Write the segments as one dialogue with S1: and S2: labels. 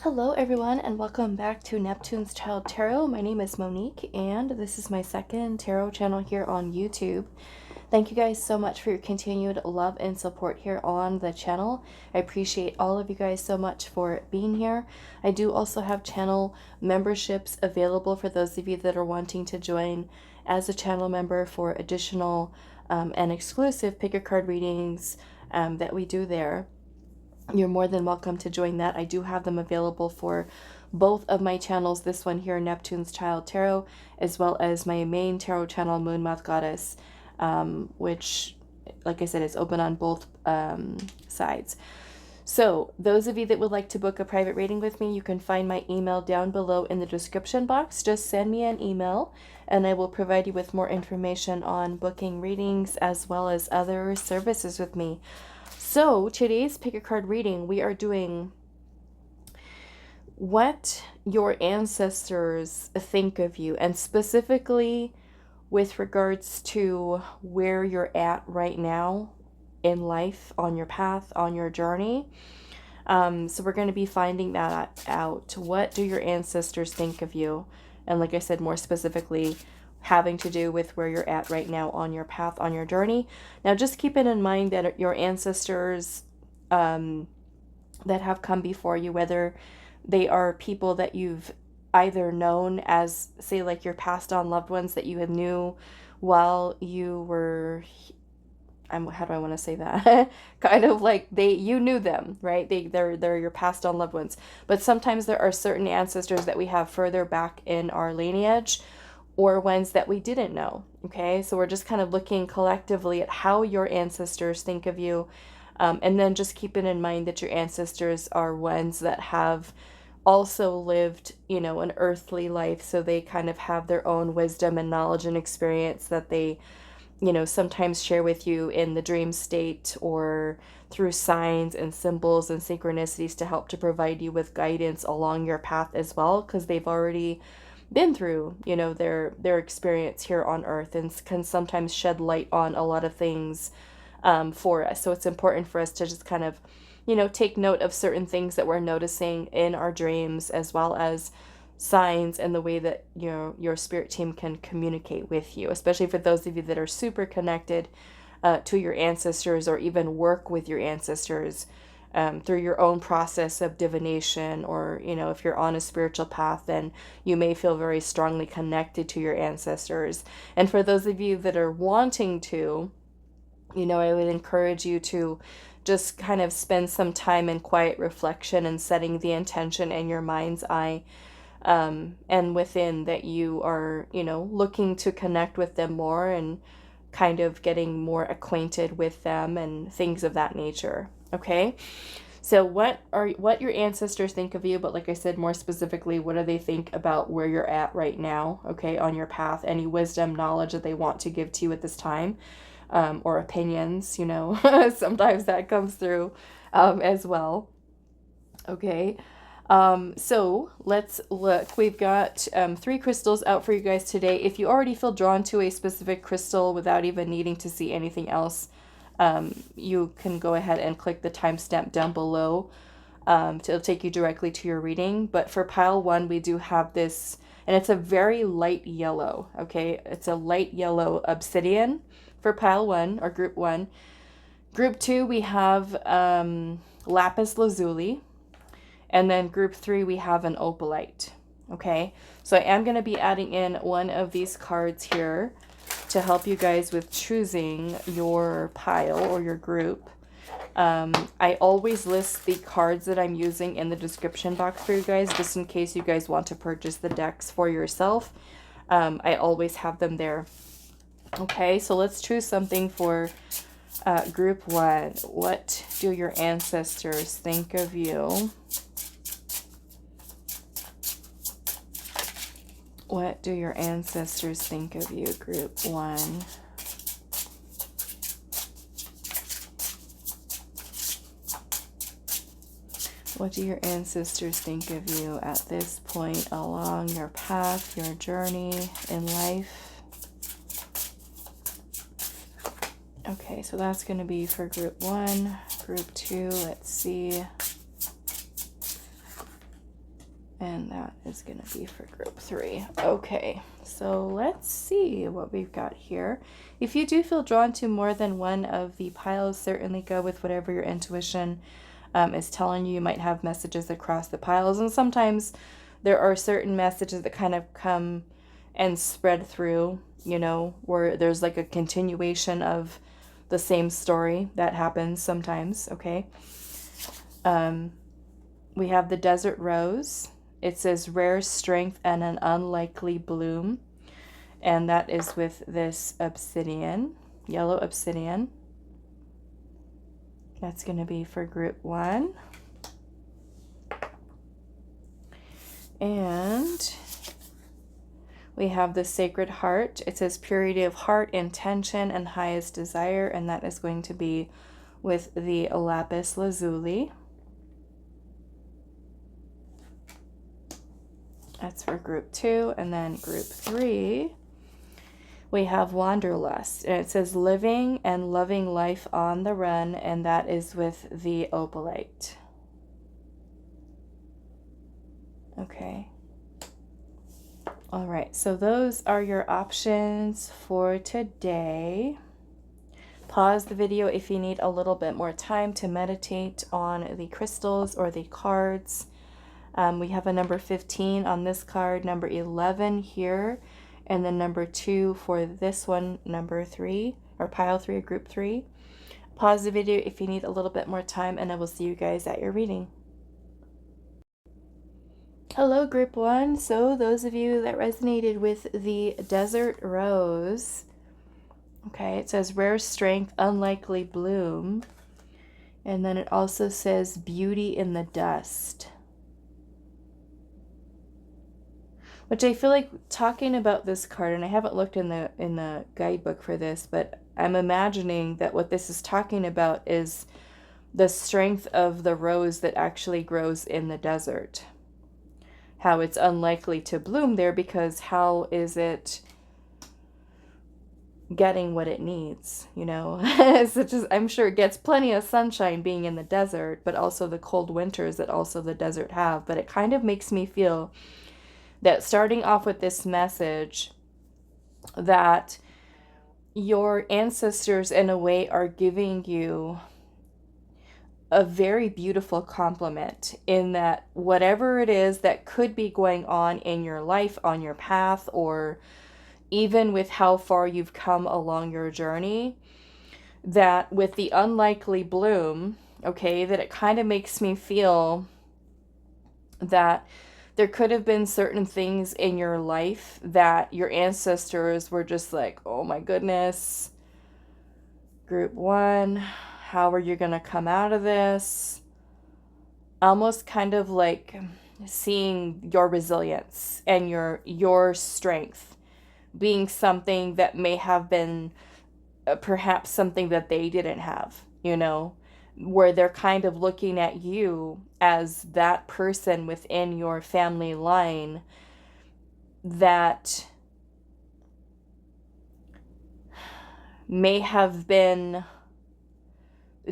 S1: Hello everyone and welcome back to Neptune's Child Tarot. My name is Monique and this is my second tarot channel here on YouTube. Thank you guys so much for your continued love and support here on the channel. I appreciate all of you guys so much for being here. I do also have channel memberships available for those of you that are wanting to join as a channel member for additional and exclusive pick a card readings that we do there. You're more than welcome to join that. I do have them available for both of my channels, this one here, Neptune's Child Tarot, as well as my main tarot channel, Moon Moth Goddess, which, like I said, is open on both sides. So those of you that would like to book a private reading with me, you can find my email down below in the description box. Just send me an email and I will provide you with more information on booking readings as well as other services with me. So today's pick a card reading, we are doing what your ancestors think of you, and specifically with regards to where you're at right now in life, on your path, on your journey. So we're going to be finding that out. What do your ancestors think of you? And like I said, more specifically, having to do with where you're at right now on your path, on your journey. Now, just keep it in mind that your ancestors that have come before you, whether they are people that you've either known as, say, like your passed on loved ones that you had knew while you were, how do I want to say that? Kind of like you knew them, right? They're your passed on loved ones. But sometimes there are certain ancestors that we have further back in our lineage, or ones that we didn't know, okay? So we're just kind of looking collectively at how your ancestors think of you, and then just keeping in mind that your ancestors are ones that have also lived, you know, an earthly life, so they kind of have their own wisdom and knowledge and experience that they, you know, sometimes share with you in the dream state or through signs and symbols and synchronicities to help to provide you with guidance along your path as well, because they've already been through, you know, their experience here on earth, and can sometimes shed light on a lot of things for us. So it's important for us to just kind of, you know, take note of certain things that we're noticing in our dreams, as well as signs and the way that, you know, your spirit team can communicate with you, especially for those of you that are super connected to your ancestors, or even work with your ancestors through your own process of divination, or, you know, if you're on a spiritual path, then you may feel very strongly connected to your ancestors. And for those of you that are wanting to, you know, I would encourage you to just kind of spend some time in quiet reflection and setting the intention in your mind's eye, and within, that you are, you know, looking to connect with them more and kind of getting more acquainted with them and things of that nature. Okay, so what your ancestors think of you, but like I said, more specifically, what do they think about where you're at right now, okay, on your path? Any wisdom, knowledge that they want to give to you at this time, or opinions, you know, sometimes that comes through as well. Okay, so let's look. We've got 3 crystals out for you guys today. If you already feel drawn to a specific crystal without even needing to see anything else, you can go ahead and click the timestamp down below. It'll take you directly to your reading. But for pile 1, we do have this, and it's a very light yellow, okay? It's a light yellow obsidian for pile 1, or group 1. Group 2, we have Lapis Lazuli. And then group 3, we have an Opalite, okay? So I am going to be adding in one of these cards here to help you guys with choosing your pile or your group. I always list the cards that I'm using in the description box for you guys, just in case you guys want to purchase the decks for yourself. I always have them there. Okay, so let's choose something for group 1. What do your ancestors think of you? What do your ancestors think of you, group 1? What do your ancestors think of you at this point along your path, your journey in life? Okay, so that's going to be for group 1. Group 2, let's see. And that is going to be for group 3. Okay, so let's see what we've got here. If you do feel drawn to more than one of the piles, certainly go with whatever your intuition is telling you. You might have messages across the piles, and sometimes there are certain messages that kind of come and spread through, you know, where there's like a continuation of the same story. That happens sometimes, okay? We have the desert rose. It says rare strength and an unlikely bloom. And that is with this obsidian, yellow obsidian. That's going to be for group 1. And we have the sacred heart. It says purity of heart, intention, and highest desire. And that is going to be with the Lapis Lazuli. That's for group 2. And then group 3, we have Wanderlust. And it says living and loving life on the run. And that is with the Opalite. Okay. All right. So those are your options for today. Pause the video if you need a little bit more time to meditate on the crystals or the cards. We have a number 15 on this card, number 11 here, and then number 2 for this one, number 3, or pile 3, group 3. Pause the video if you need a little bit more time, and I will see you guys at your reading. Hello, group 1. So those of you that resonated with the desert rose, okay, it says rare strength, unlikely bloom, and then it also says beauty in the dust. Which I feel like talking about this card, and I haven't looked in the guidebook for this, but I'm imagining that what this is talking about is the strength of the rose that actually grows in the desert. How it's unlikely to bloom there because how is it getting what it needs, you know? Such as I'm sure it gets plenty of sunshine being in the desert, but also the cold winters that also the desert have. But it kind of makes me feel that starting off with this message that your ancestors in a way are giving you a very beautiful compliment in that whatever it is that could be going on in your life, on your path, or even with how far you've come along your journey, that with the unlikely bloom, okay, that it kind of makes me feel that there could have been certain things in your life that your ancestors were just like, oh my goodness, group 1, how are you going to come out of this? Almost kind of like seeing your resilience and your strength being something that may have been perhaps something that they didn't have, you know, where they're kind of looking at you as that person within your family line that may have been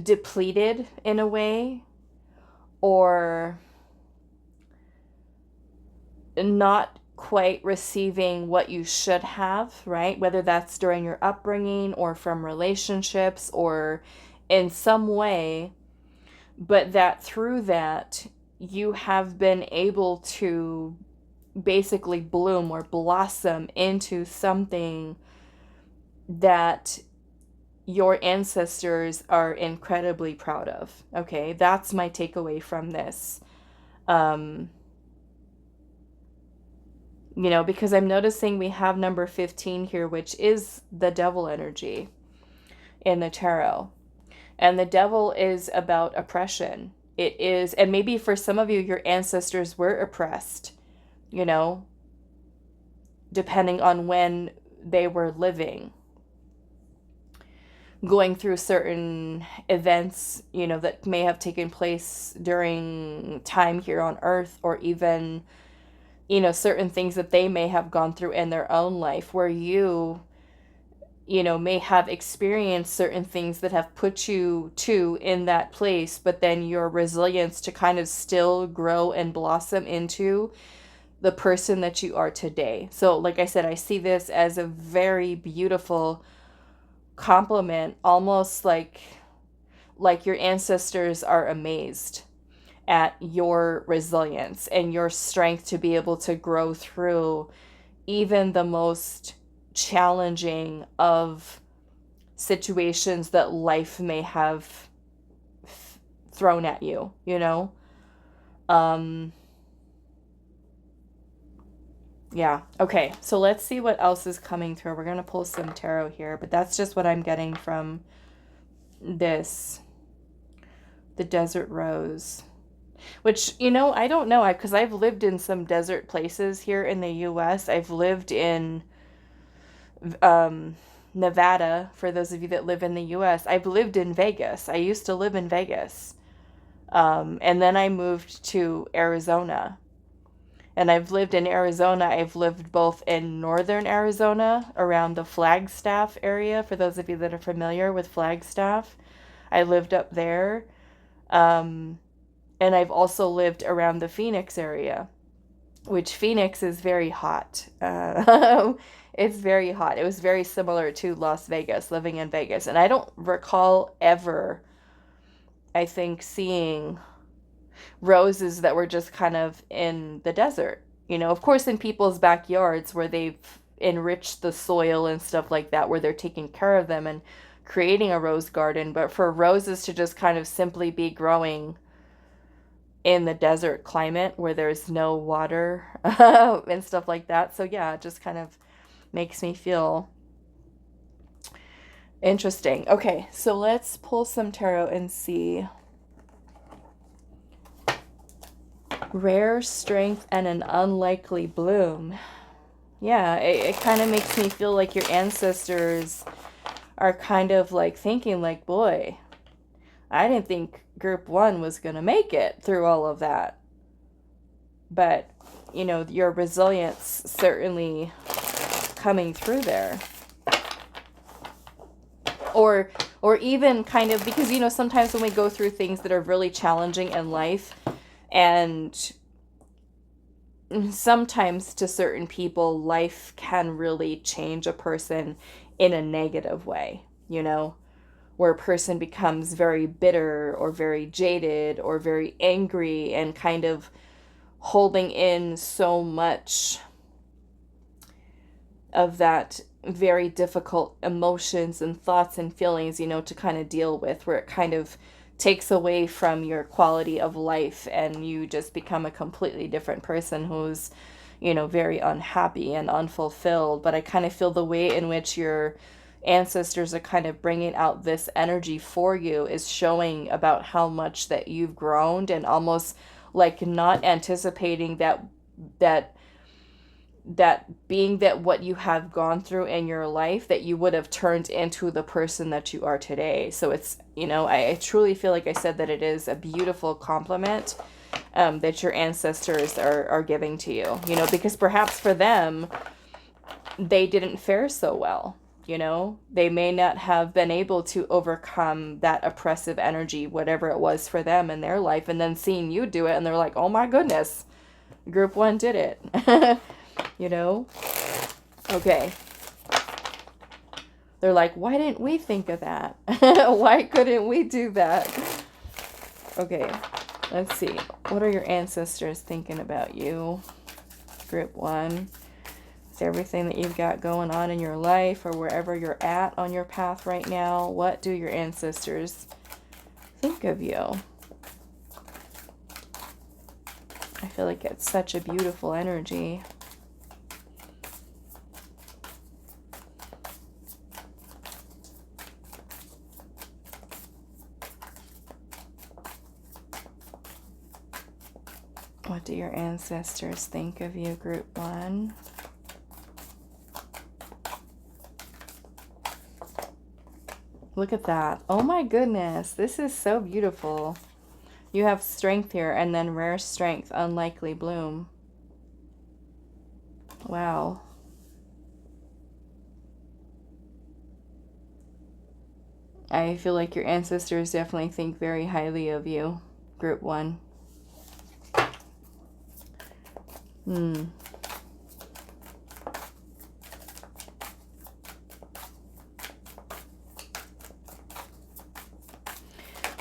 S1: depleted in a way or not quite receiving what you should have, right? Whether that's during your upbringing or from relationships or in some way, but that through that you have been able to basically bloom or blossom into something that your ancestors are incredibly proud of. Okay, that's my takeaway from this. You know, because I'm noticing we have number 15 here, which is the devil energy in the tarot. And the devil is about oppression. It is, and maybe for some of you, your ancestors were oppressed, you know, depending on when they were living, going through certain events, you know, that may have taken place during time here on Earth, or even, you know, certain things that they may have gone through in their own life where you you know, may have experienced certain things that have put you to in that place, but then your resilience to kind of still grow and blossom into the person that you are today. So, like I said, I see this as a very beautiful compliment, almost like your ancestors are amazed at your resilience and your strength to be able to grow through even the most challenging of situations that life may have thrown at you, you know? Um, yeah. Okay. So let's see what else is coming through. We're going to pull some tarot here, but that's just what I'm getting from this. The desert rose. Which, you know, I don't know. Because I've lived in some desert places here in the US. I've lived in Nevada, for those of you that live in the US. I've lived in Vegas. I used to live in Vegas. And then I moved to Arizona. And I've lived in Arizona. I've lived both in northern Arizona around the Flagstaff area, for those of you that are familiar with Flagstaff. I lived up there. And I've also lived around the Phoenix area, which Phoenix is very hot. It's very hot. It was very similar to Las Vegas, living in Vegas. And I don't recall ever, I think, seeing roses that were just kind of in the desert. You know, of course, in people's backyards where they've enriched the soil and stuff like that, where they're taking care of them and creating a rose garden. But for roses to just kind of simply be growing in the desert climate where there's no water and stuff like that. So yeah, it just kind of makes me feel interesting. Okay, so let's pull some tarot and see. Rare strength and an unlikely bloom. Yeah, it kind of makes me feel like your ancestors are kind of like thinking like, boy, I didn't think group one was going to make it through all of that. But, you know, your resilience certainly coming through there. Or even kind of, because, you know, sometimes when we go through things that are really challenging in life, and sometimes to certain people, life can really change a person in a negative way, you know, where a person becomes very bitter or very jaded or very angry and kind of holding in so much of that very difficult emotions and thoughts and feelings, you know, to kind of deal with, where it kind of takes away from your quality of life and you just become a completely different person who's, you know, very unhappy and unfulfilled. But I kind of feel the way in which your ancestors are kind of bringing out this energy for you is showing about how much that you've grown, and almost like not anticipating that being that what you have gone through in your life, that you would have turned into the person that you are today. So it's, you know, I truly feel like I said that it is a beautiful compliment that your ancestors are giving to you, you know, because perhaps for them, they didn't fare so well, you know, they may not have been able to overcome that oppressive energy, whatever it was for them in their life, and then seeing you do it, and they're like, oh my goodness, group one did it. You know? Okay. They're like, why didn't we think of that? Why couldn't we do that? Okay, let's see. What are your ancestors thinking about you? Group one. Is everything that you've got going on in your life or wherever you're at on your path right now, what do your ancestors think of you? I feel like it's such a beautiful energy. What do your ancestors think of you, group one? Look at that. Oh my goodness. This is so beautiful. You have strength here, and then rare strength, unlikely bloom. Wow. I feel like your ancestors definitely think very highly of you, Group 1.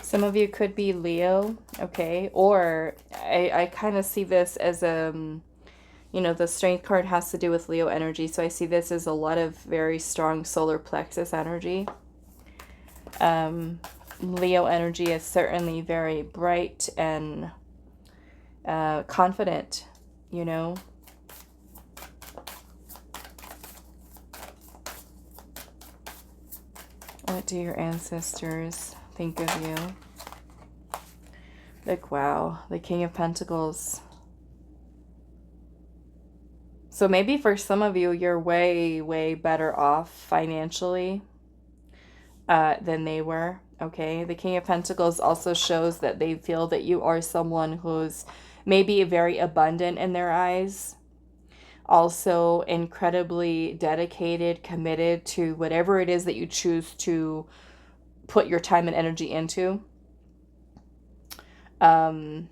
S1: Some of you could be Leo, okay? Or I kind of see this as you know, the Strength card has to do with Leo energy, so I see this as a lot of very strong solar plexus energy. Leo energy is certainly very bright and confident, you know. What do your ancestors think of you? Like, wow, the King of Pentacles. So maybe for some of you, you're way, way better off financially than they were, okay? The King of Pentacles also shows that they feel that you are someone who's maybe very abundant in their eyes. Also incredibly dedicated, committed to whatever it is that you choose to put your time and energy into. I'm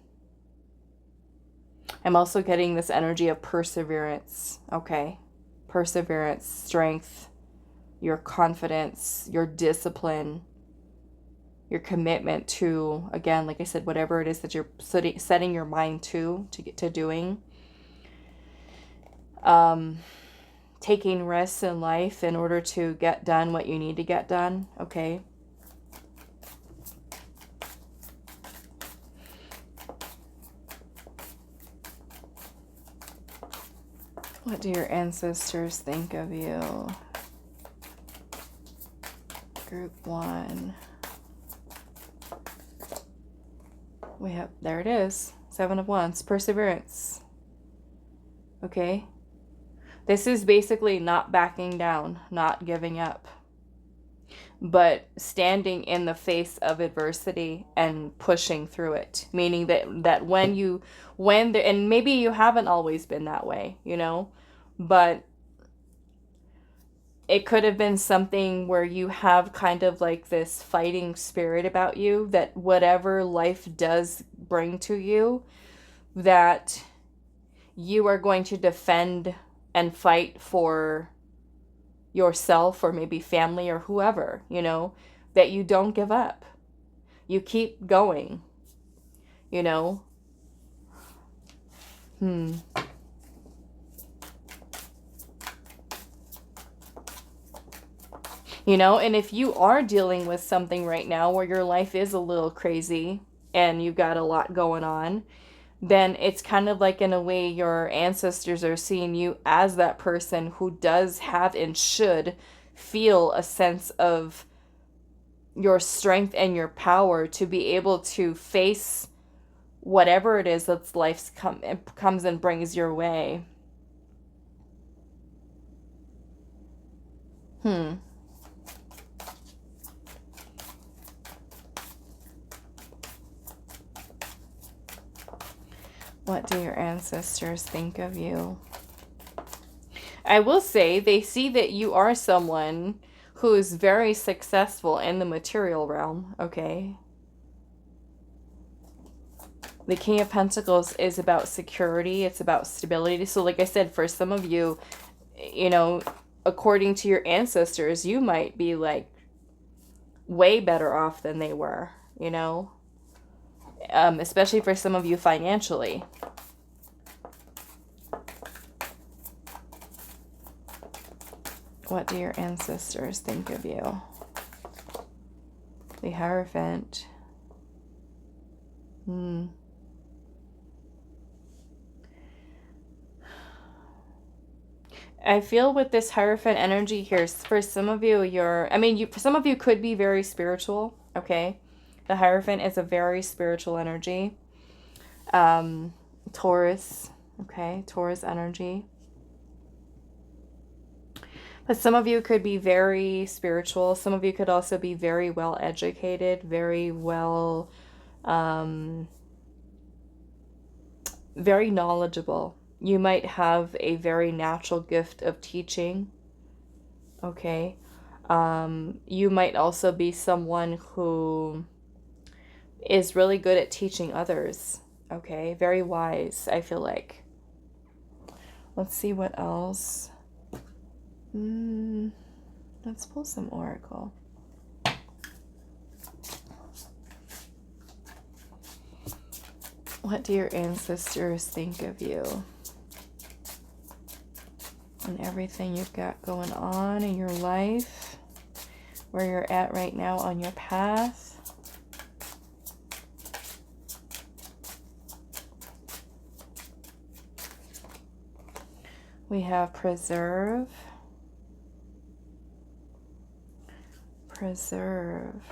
S1: also getting this energy of perseverance, okay? Perseverance, strength, your confidence, your discipline, your commitment to, again, like I said, whatever it is that you're setting your mind to get to doing. Taking risks in life in order to get done what you need to get done, okay? What do your ancestors think of you? Group 1. We have, there it is, 7 of Wands, perseverance. Okay? This is basically not backing down, not giving up, but standing in the face of adversity and pushing through it. Meaning that and maybe you haven't always been that way, you know, but it could have been something where you have kind of like this fighting spirit about you, that whatever life does bring to you, that you are going to defend and fight for yourself or maybe family or whoever, you know, that you don't give up. You keep going, you know. You know, and if you are dealing with something right now where your life is a little crazy and you've got a lot going on, then it's kind of like, in a way, your ancestors are seeing you as that person who does have and should feel a sense of your strength and your power to be able to face whatever it is that life comes and brings your way. What do your ancestors think of you? I will say they see that you are someone who's very successful in the material realm, okay? The King of Pentacles is about security. It's about stability. So like I said, for some of you, you know, according to your ancestors, you might be like way better off than they were, you know? Especially for some of you financially. What do your ancestors think of you? The Hierophant. I feel with this Hierophant energy here, for some of you, for some of you could be very spiritual, okay? The Hierophant is a very spiritual energy. Taurus, okay? Taurus energy. But some of you could be very spiritual. Some of you could also be very well educated, very well, very knowledgeable. You might have a very natural gift of teaching, okay? You might also be someone who is really good at teaching others. Okay, very wise, I feel like. Let's see what else. Let's pull some oracle. What do your ancestors think of you? And everything you've got going on in your life, where you're at right now on your path. We have preserve. Preserve.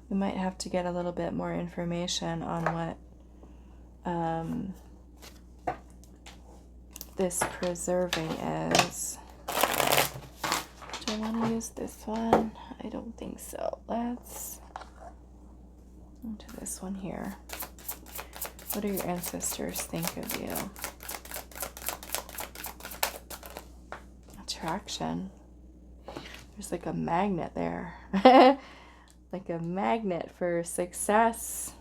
S1: We might have to get a little bit more information on what this preserving is. Do I want to use this one? I don't think so. Let's go to this one here. What do your ancestors think of you? Attraction. There's like a magnet there. Like a magnet for success.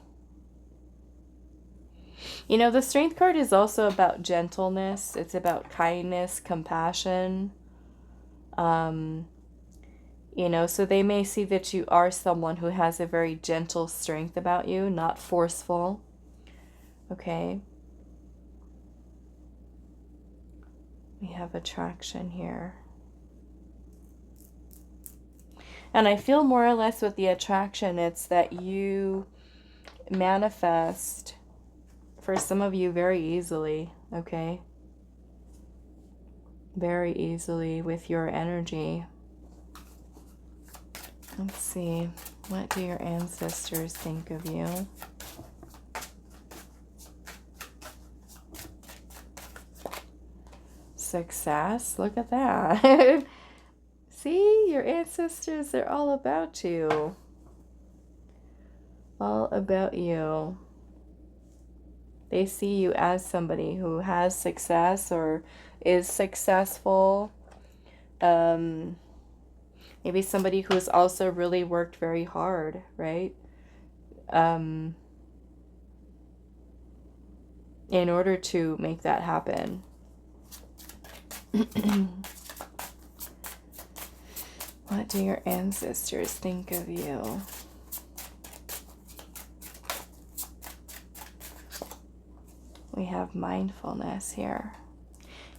S1: You know, the Strength card is also about gentleness. It's about kindness, compassion. You know, so they may see that you are someone who has a very gentle strength about you, not forceful. Okay. We have attraction here. And I feel more or less with the attraction, it's that you manifest, for some of you, very easily, okay? Very easily with your energy. Let's see. What do your ancestors think of you? Success. Look at that. See, your ancestors are all about you. All about you. They see you as somebody who has success or is successful. Maybe somebody who's also really worked very hard, right? In order to make that happen. What do your ancestors think of you? We have mindfulness here.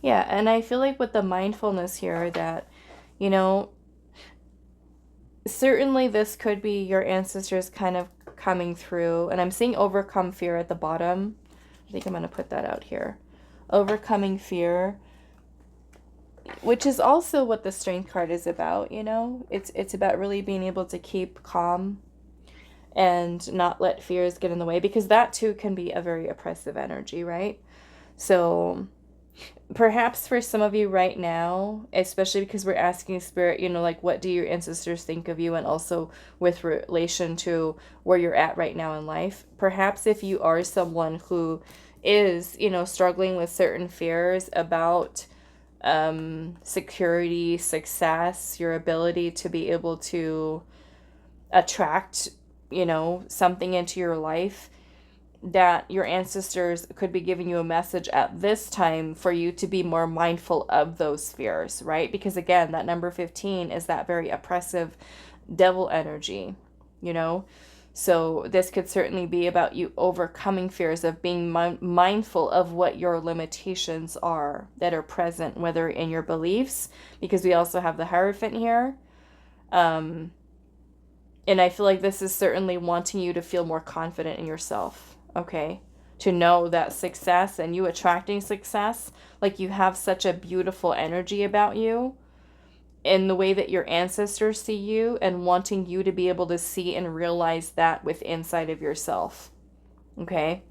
S1: Yeah, and I feel like with the mindfulness here that, you know, certainly this could be your ancestors kind of coming through. And I'm seeing overcome fear at the bottom. I think I'm going to put that out here. Overcoming fear. Which is also what the Strength card is about, you know? It's about really being able to keep calm and not let fears get in the way, because that too can be a very oppressive energy, right? So perhaps for some of you right now, especially because we're asking Spirit, you know, like, what do your ancestors think of you? And also with relation to where you're at right now in life, perhaps if you are someone who is, you know, struggling with certain fears about security, success, your ability to be able to attract, you know, something into your life, that your ancestors could be giving you a message at this time for you to be more mindful of those fears, right? Because again, that number 15 is that very oppressive devil energy, you know? So this could certainly be about you overcoming fears, of being mindful of what your limitations are that are present, whether in your beliefs, because we also have the Hierophant here. And I feel like this is certainly wanting you to feel more confident in yourself, okay? To know that success and you attracting success, like you have such a beautiful energy about you, in the way that your ancestors see you, and wanting you to be able to see and realize that with inside of yourself. Okay.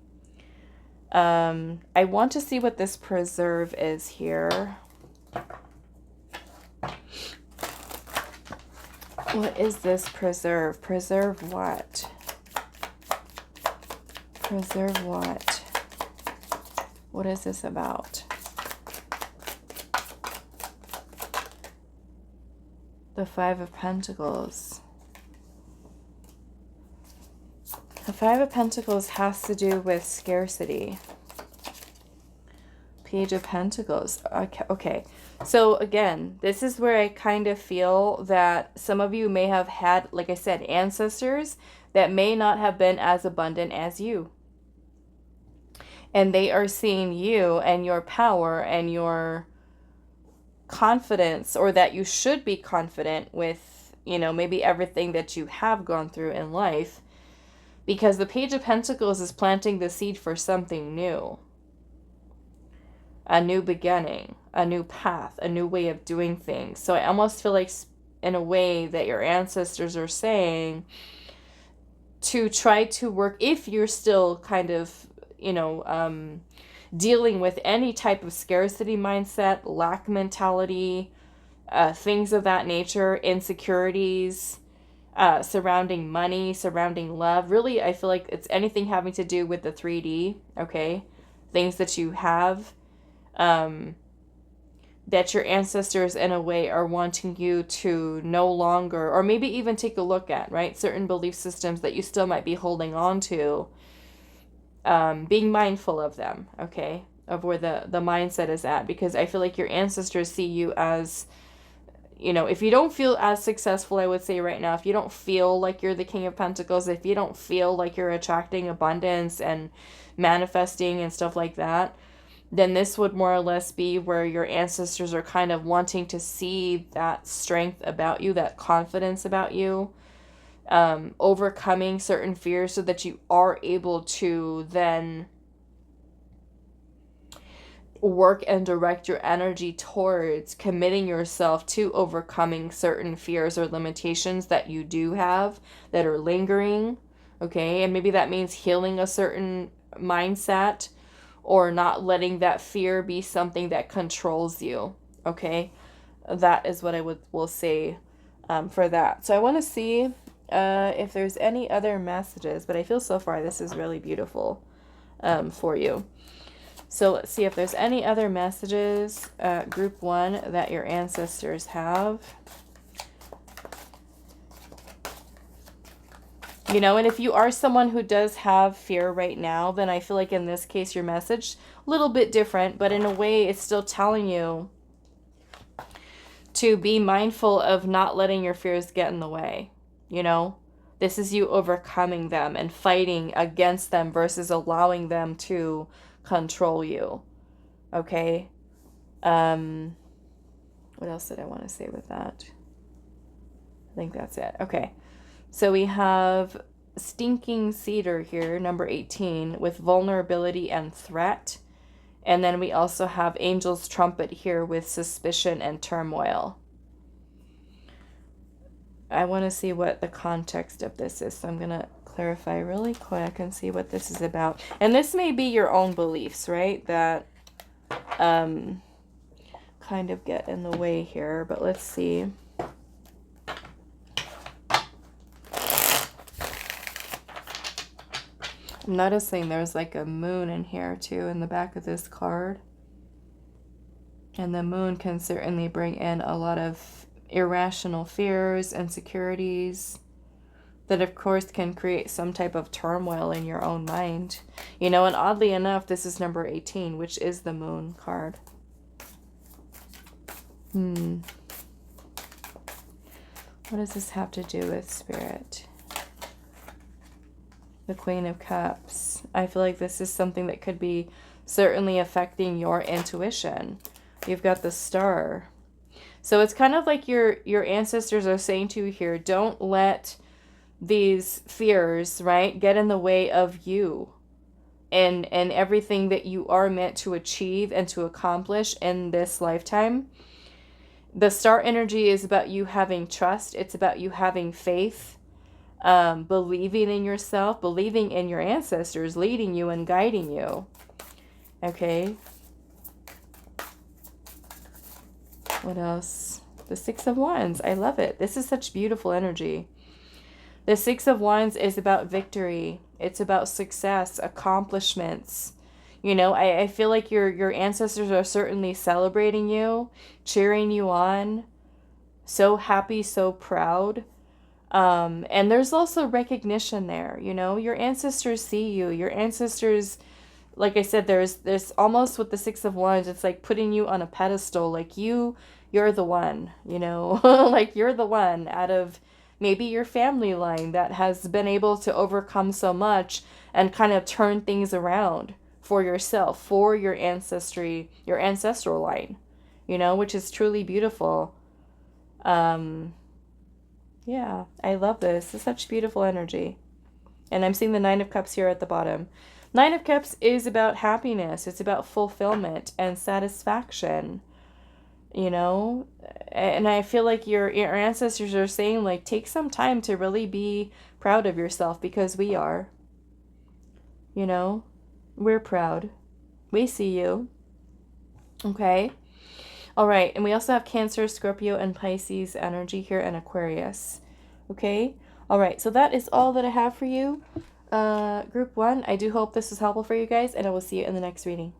S1: I want to see what this preserve is here. What is this preserve? Preserve what? Preserve what? What is this about? The Five of Pentacles. The Five of Pentacles has to do with scarcity. Page of Pentacles. Okay. So again, this is where I kind of feel that some of you may have had, like I said, ancestors that may not have been as abundant as you. And they are seeing you and your power and your confidence, or that you should be confident with, you know, maybe everything that you have gone through in life. Because the Page of Pentacles is planting the seed for something new. A new beginning, a new path, a new way of doing things. So I almost feel like, in a way, that your ancestors are saying to try to work, if you're still kind of, you know, dealing with any type of scarcity mindset, lack mentality, things of that nature, insecurities, surrounding money, surrounding love. Really, I feel like it's anything having to do with the 3D, okay? Things that you have. That your ancestors in a way are wanting you to no longer, or maybe even take a look at, right? Certain belief systems that you still might be holding on to, being mindful of them, okay? Of where the mindset is at, because I feel like your ancestors see you as, you know, if you don't feel as successful, I would say right now, if you don't feel like you're the King of Pentacles, if you don't feel like you're attracting abundance and manifesting and stuff like that, then this would more or less be where your ancestors are kind of wanting to see that strength about you, that confidence about you, overcoming certain fears so that you are able to then work and direct your energy towards committing yourself to overcoming certain fears or limitations that you do have that are lingering, okay? And maybe that means healing a certain mindset, or not letting that fear be something that controls you, okay? That is what I will say for that. So I want to see if there's any other messages, but I feel so far this is really beautiful for you. So let's see if there's any other messages, group 1, that your ancestors have. You know, and if you are someone who does have fear right now, then I feel like in this case, your message, a little bit different, but in a way, it's still telling you to be mindful of not letting your fears get in the way. You know, this is you overcoming them and fighting against them versus allowing them to control you. Okay. What else did I want to say with that? I think that's it. Okay. So we have Stinking Cedar here, number 18, with vulnerability and threat. And then we also have Angel's Trumpet here with suspicion and turmoil. I want to see what the context of this is, so I'm going to clarify really quick and see what this is about. And this may be your own beliefs, right, that kind of get in the way here, but let's see. I'm noticing there's like a moon in here too in the back of this card. And the moon can certainly bring in a lot of irrational fears, insecurities, that of course can create some type of turmoil in your own mind. You know, and oddly enough, this is number 18, which is the moon card. What does this have to do with spirit? The Queen of Cups. I feel like this is something that could be certainly affecting your intuition. You've got the Star. So it's kind of like your ancestors are saying to you here, don't let these fears, right, get in the way of you and everything that you are meant to achieve and to accomplish in this lifetime. The Star energy is about you having trust. It's about you having faith. Believing in yourself, believing in your ancestors, leading you and guiding you. Okay. What else? The Six of Wands. I love it. This is such beautiful energy. The Six of Wands is about victory. It's about success, accomplishments. You know, I feel like your ancestors are certainly celebrating you, cheering you on, so happy, so proud. And there's also recognition there, you know, your ancestors see you, your ancestors, like I said, there's almost with the Six of Wands, it's like putting you on a pedestal, like you're the one, you know, like you're the one out of maybe your family line that has been able to overcome so much and kind of turn things around for yourself, for your ancestry, your ancestral line, you know, which is truly beautiful. Um, yeah, I love this. It's such beautiful energy. And I'm seeing the Nine of Cups here at the bottom. Nine of Cups is about happiness. It's about fulfillment and satisfaction, you know? And I feel like your ancestors are saying, like, take some time to really be proud of yourself, because we are, you know? We're proud. We see you. Okay? All right. And we also have Cancer, Scorpio, and Pisces energy here, and Aquarius. Okay? All right. So that is all that I have for you. Group 1, I do hope this was helpful for you guys, and I will see you in the next reading.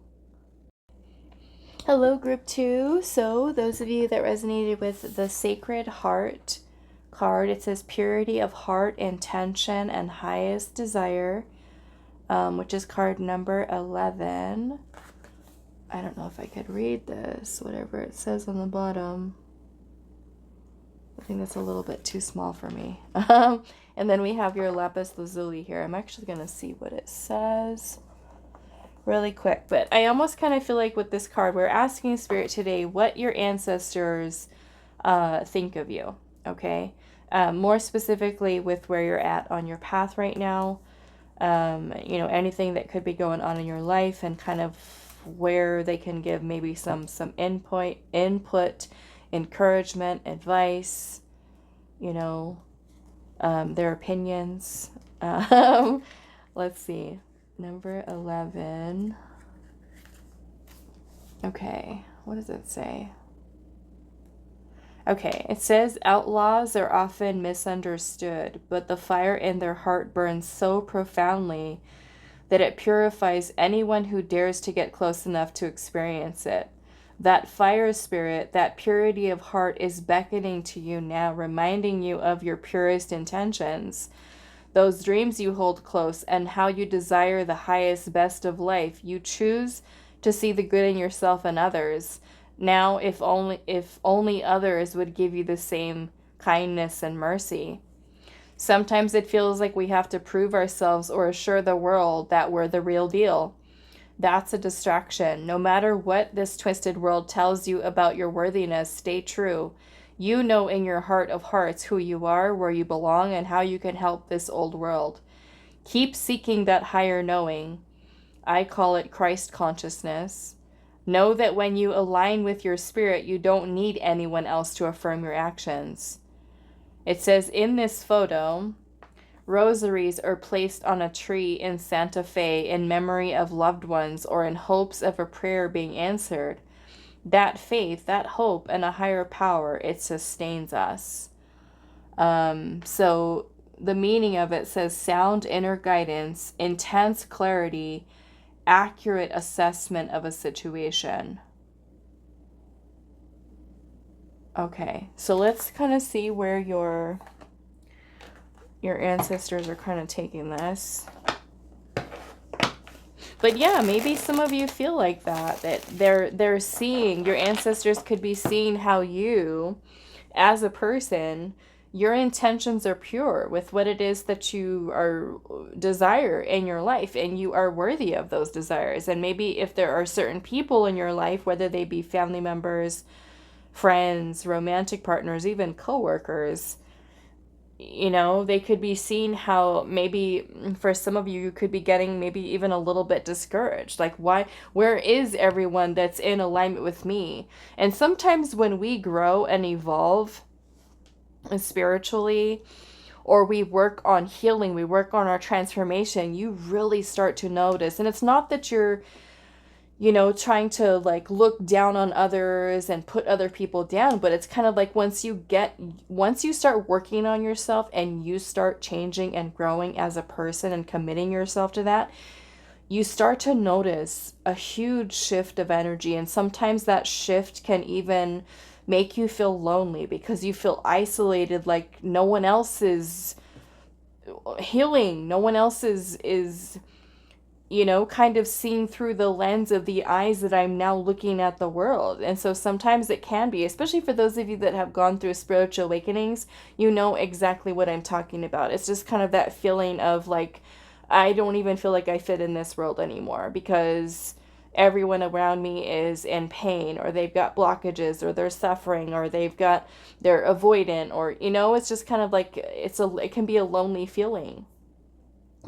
S1: Hello, Group 2. So those of you that resonated with the Sacred Heart card, it says purity of heart, intention, and highest desire, which is card number 11. I don't know if I could read this, whatever it says on the bottom. I think that's a little bit too small for me. And then we have your Lapis Lazuli here. I'm actually going to see what it says really quick. But I almost kind of feel like with this card, we're asking Spirit today what your ancestors think of you, okay? More specifically with where you're at on your path right now. You know, anything that could be going on in your life, and kind of where they can give maybe some input, encouragement, advice, you know, their opinions. Let's see. Number 11. Okay, what does it say? Okay, it says outlaws are often misunderstood, but the fire in their heart burns so profoundly that it purifies anyone who dares to get close enough to experience it. That fire spirit, that purity of heart is beckoning to you now, reminding you of your purest intentions. Those dreams you hold close and how you desire the highest best of life. You choose to see the good in yourself and others. Now, if only others would give you the same kindness and mercy. Sometimes it feels like we have to prove ourselves or assure the world that we're the real deal. That's a distraction. No matter what this twisted world tells you about your worthiness, stay true. You know in your heart of hearts who you are, where you belong, and how you can help this old world. Keep seeking that higher knowing. I call it Christ consciousness. Know that when you align with your spirit, you don't need anyone else to affirm your actions. It says in this photo, rosaries are placed on a tree in Santa Fe in memory of loved ones or in hopes of a prayer being answered. That faith, that hope, and a higher power, it sustains us. So the meaning of it says sound inner guidance, intense clarity, accurate assessment of a situation. Okay, so let's kind of see where your ancestors are kind of taking this. But yeah, maybe some of you feel like that they're seeing, your ancestors could be seeing how you, as a person, your intentions are pure with what it is that you desire in your life, and you are worthy of those desires. And maybe if there are certain people in your life, whether they be family members, friends, romantic partners, even coworkers, you know, they could be seeing how maybe for some of you, you could be getting maybe even a little bit discouraged. Like, where is everyone that's in alignment with me? And sometimes when we grow and evolve spiritually, or we work on healing, we work on our transformation, you really start to notice. And it's not that you're, you know, trying to like look down on others and put other people down, but it's kind of like once you start working on yourself and you start changing and growing as a person and committing yourself to that, you start to notice a huge shift of energy. And sometimes that shift can even make you feel lonely because you feel isolated, like no one else is healing, no one else is kind of seeing through the lens of the eyes that I'm now looking at the world. And so sometimes it can be, especially for those of you that have gone through spiritual awakenings, you know exactly what I'm talking about. It's just kind of that feeling of like, I don't even feel like I fit in this world anymore because everyone around me is in pain, or they've got blockages, or they're suffering, or they're avoidant, or it's just kind of like it can be a lonely feeling.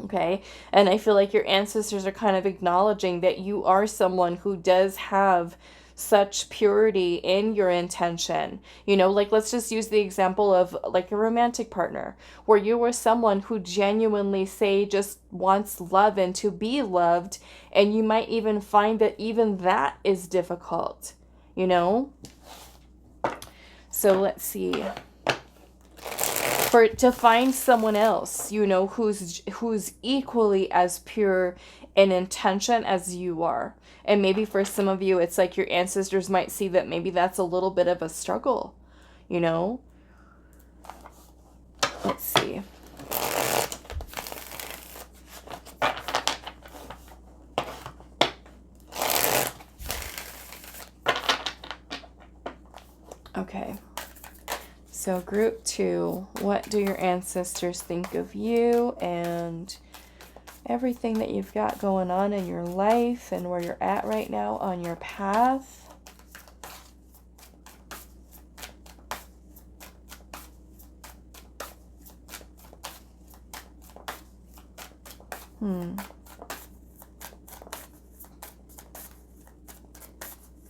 S1: Okay. And I feel like your ancestors are kind of acknowledging that you are someone who does have such purity in your intention. Like let's just use the example of like a romantic partner where you were someone who genuinely say just wants love and to be loved. And you might even find that even that is difficult, So let's see. To find someone else, who's equally as pure in intention as you are. And maybe for some of you, it's like your ancestors might see that maybe that's a little bit of a struggle, Let's see. Okay. So group 2, what do your ancestors think of you and everything that you've got going on in your life and where you're at right now on your path?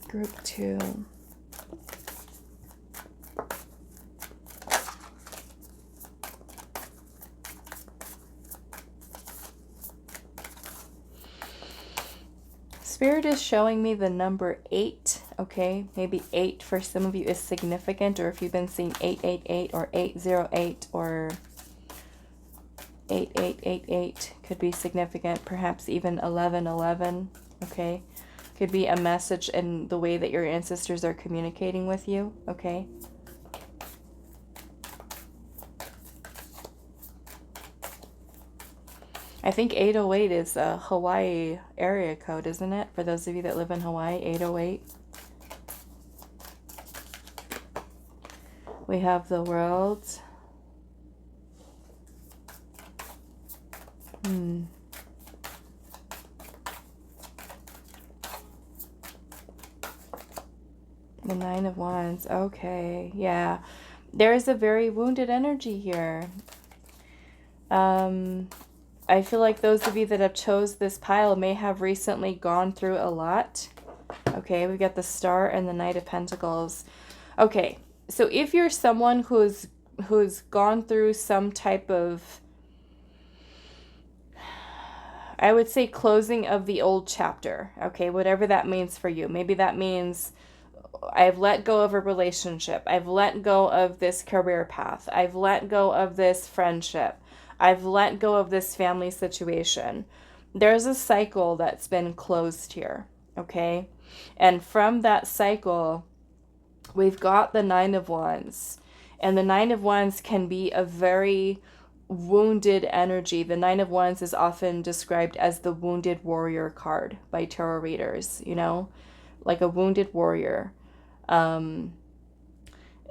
S1: Group 2. Spirit is showing me the number 8, okay? Maybe 8 for some of you is significant, or if you've been seeing 888 or 808 or 8888 could be significant, perhaps even 1111, okay? Could be a message in the way that your ancestors are communicating with you, okay? I think 808 is a Hawaii area code, isn't it? For those of you that live in Hawaii, 808. We have the world. The 9 of Wands. Okay, yeah. There's a very wounded energy here. I feel like those of you that have chose this pile may have recently gone through a lot. Okay, we've got the Star and the Knight of Pentacles. Okay, so if you're someone who's gone through some type of, I would say, closing of the old chapter, okay, whatever that means for you. Maybe that means I've let go of a relationship. I've let go of this career path. I've let go of this friendship. I've let go of this family situation. There's a cycle that's been closed here, okay? And from that cycle, we've got the 9 of Wands. And the 9 of Wands can be a very wounded energy. The 9 of Wands is often described as the wounded warrior card by tarot readers, like a wounded warrior.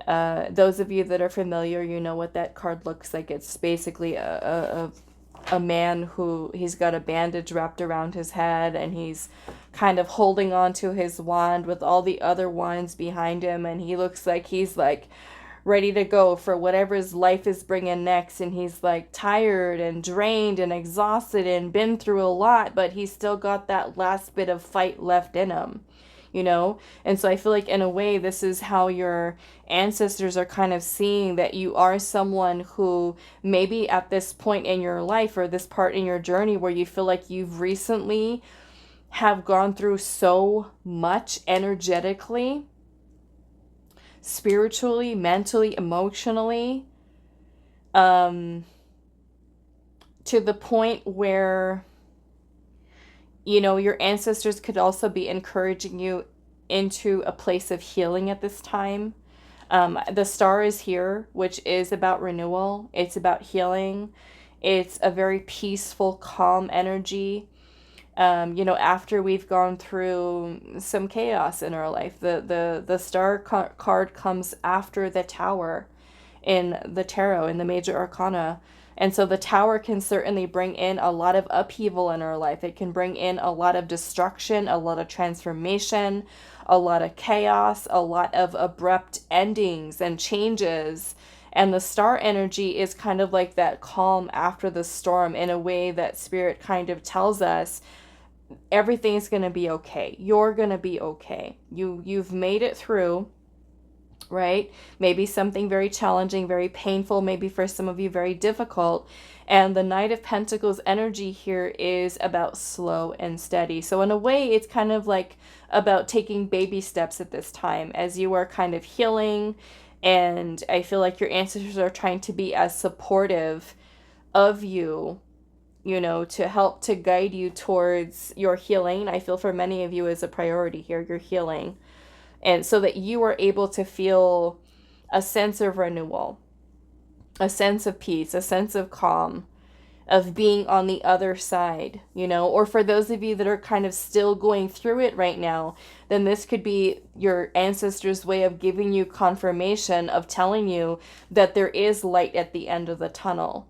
S1: Those of you that are familiar, you know what that card looks like. It's basically a man who, he's got a bandage wrapped around his head, and he's kind of holding on to his wand with all the other wands behind him, and he looks like he's like ready to go for whatever his life is bringing next, and he's like tired and drained and exhausted and been through a lot, but he's still got that last bit of fight left in him. And so I feel like in a way this is how your ancestors are kind of seeing that you are someone who maybe at this point in your life, or this part in your journey where you feel like you've recently have gone through so much energetically, spiritually, mentally, emotionally, to the point where your ancestors could also be encouraging you into a place of healing at this time. The star is here, which is about renewal. It's about healing. It's a very peaceful, calm energy. After we've gone through some chaos in our life, the star card comes after the tower in the tarot, in the major arcana. And so the tower can certainly bring in a lot of upheaval in our life. It can bring in a lot of destruction, a lot of transformation, a lot of chaos, a lot of abrupt endings and changes. And the star energy is kind of like that calm after the storm, in a way that spirit kind of tells us everything's going to be okay. You're going to be okay. You've made it through, right? Maybe something very challenging, very painful, maybe for some of you very difficult. And the Knight of Pentacles energy here is about slow and steady. So in a way, it's kind of like about taking baby steps at this time as you are kind of healing. And I feel like your ancestors are trying to be as supportive of you, to help to guide you towards your healing. I feel for many of you is a priority here, your healing. And so that you are able to feel a sense of renewal, a sense of peace, a sense of calm, of being on the other side, or for those of you that are kind of still going through it right now, then this could be your ancestors' way of giving you confirmation, of telling you that there is light at the end of the tunnel.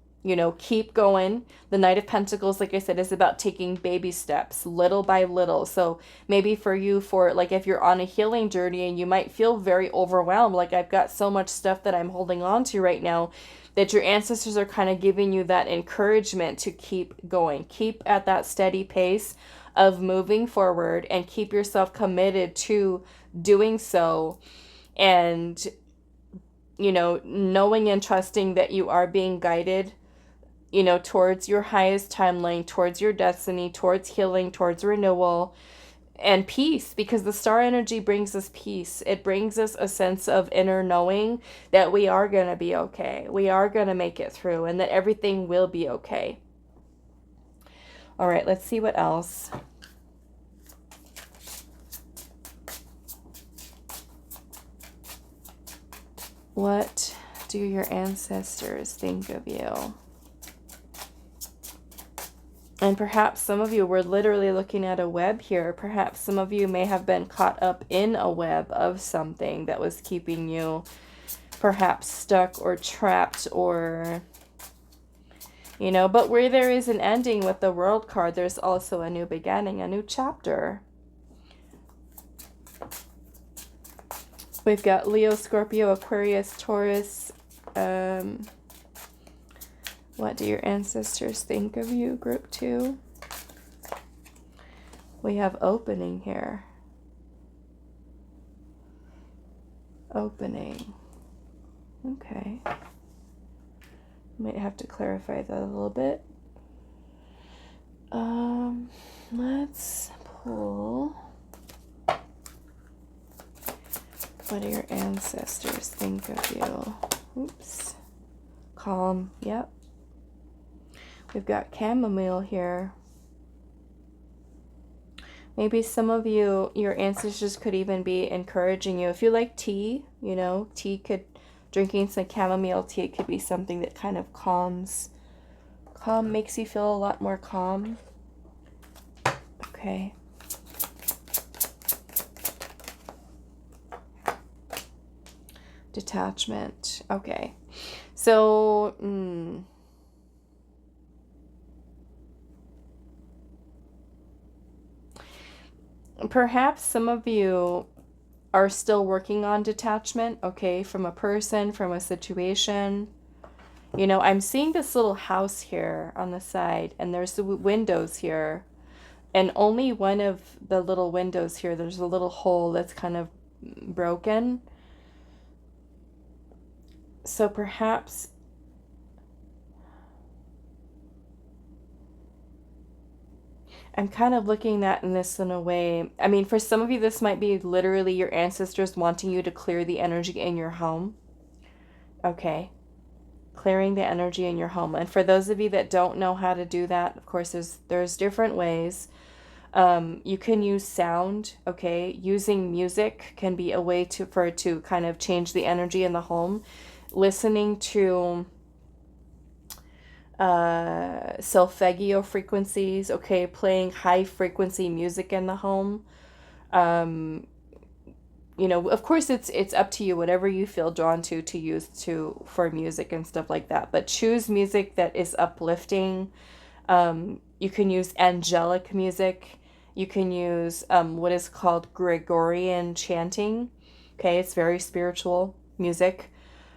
S1: Keep going. The Knight of Pentacles, like I said, is about taking baby steps, little by little. So maybe for you, if you're on a healing journey and you might feel very overwhelmed, like I've got so much stuff that I'm holding on to right now, that your ancestors are kind of giving you that encouragement to keep going. Keep at that steady pace of moving forward, and keep yourself committed to doing so. And, knowing and trusting that you are being guided, towards your highest timeline, towards your destiny, towards healing, towards renewal and peace, because the star energy brings us peace. It brings us a sense of inner knowing that we are going to be okay. We are going to make it through, and that everything will be okay. All right, let's see what else. What do your ancestors think of you? And perhaps some of you were literally looking at a web here. Perhaps some of you may have been caught up in a web of something that was keeping you perhaps stuck or trapped, or, but where there is an ending with the World card, there's also a new beginning, a new chapter. We've got Leo, Scorpio, Aquarius, Taurus. What do your ancestors think of you, group 2? We have opening here. Opening. Okay. Might have to clarify that a little bit. Let's pull. What do your ancestors think of you? Oops. Calm. Yep. We've got chamomile here. Maybe some of you, your ancestors could even be encouraging you. If you like tea, drinking some chamomile tea could be something that kind of makes you feel a lot more calm. Okay. Detachment. Okay. So, perhaps some of you are still working on detachment, okay, from a person, from a situation. I'm seeing this little house here on the side, and there's the windows here. And only one of the little windows here, there's a little hole that's kind of broken. So perhaps I'm kind of looking at this in a way. I mean, for some of you, this might be literally your ancestors wanting you to clear the energy in your home. Okay. Clearing the energy in your home. And for those of you that don't know how to do that, of course, there's different ways. You can use sound, okay? Using music can be a way for it to kind of change the energy in the home. Listening to solfeggio frequencies, okay? Playing high frequency music in the home. You know, of course it's up to you, whatever you feel drawn to use for music and stuff like that. But choose music that is uplifting. You can use angelic music. You can use what is called Gregorian chanting. Okay, it's very spiritual music.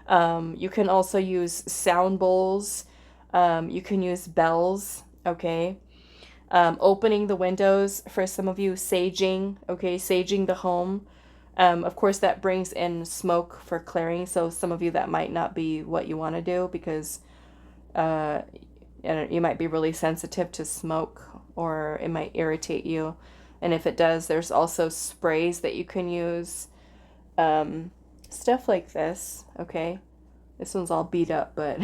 S1: You can also use sound bowls. You can use bells. Okay. Opening the windows for some of you, saging. Okay, saging the home. Of course, that brings in smoke for clearing. So some of you, that might not be what you want to do because you might be really sensitive to smoke, or it might irritate you. And if it does, there's also sprays that you can use. Stuff like this, okay? This one's all beat up, but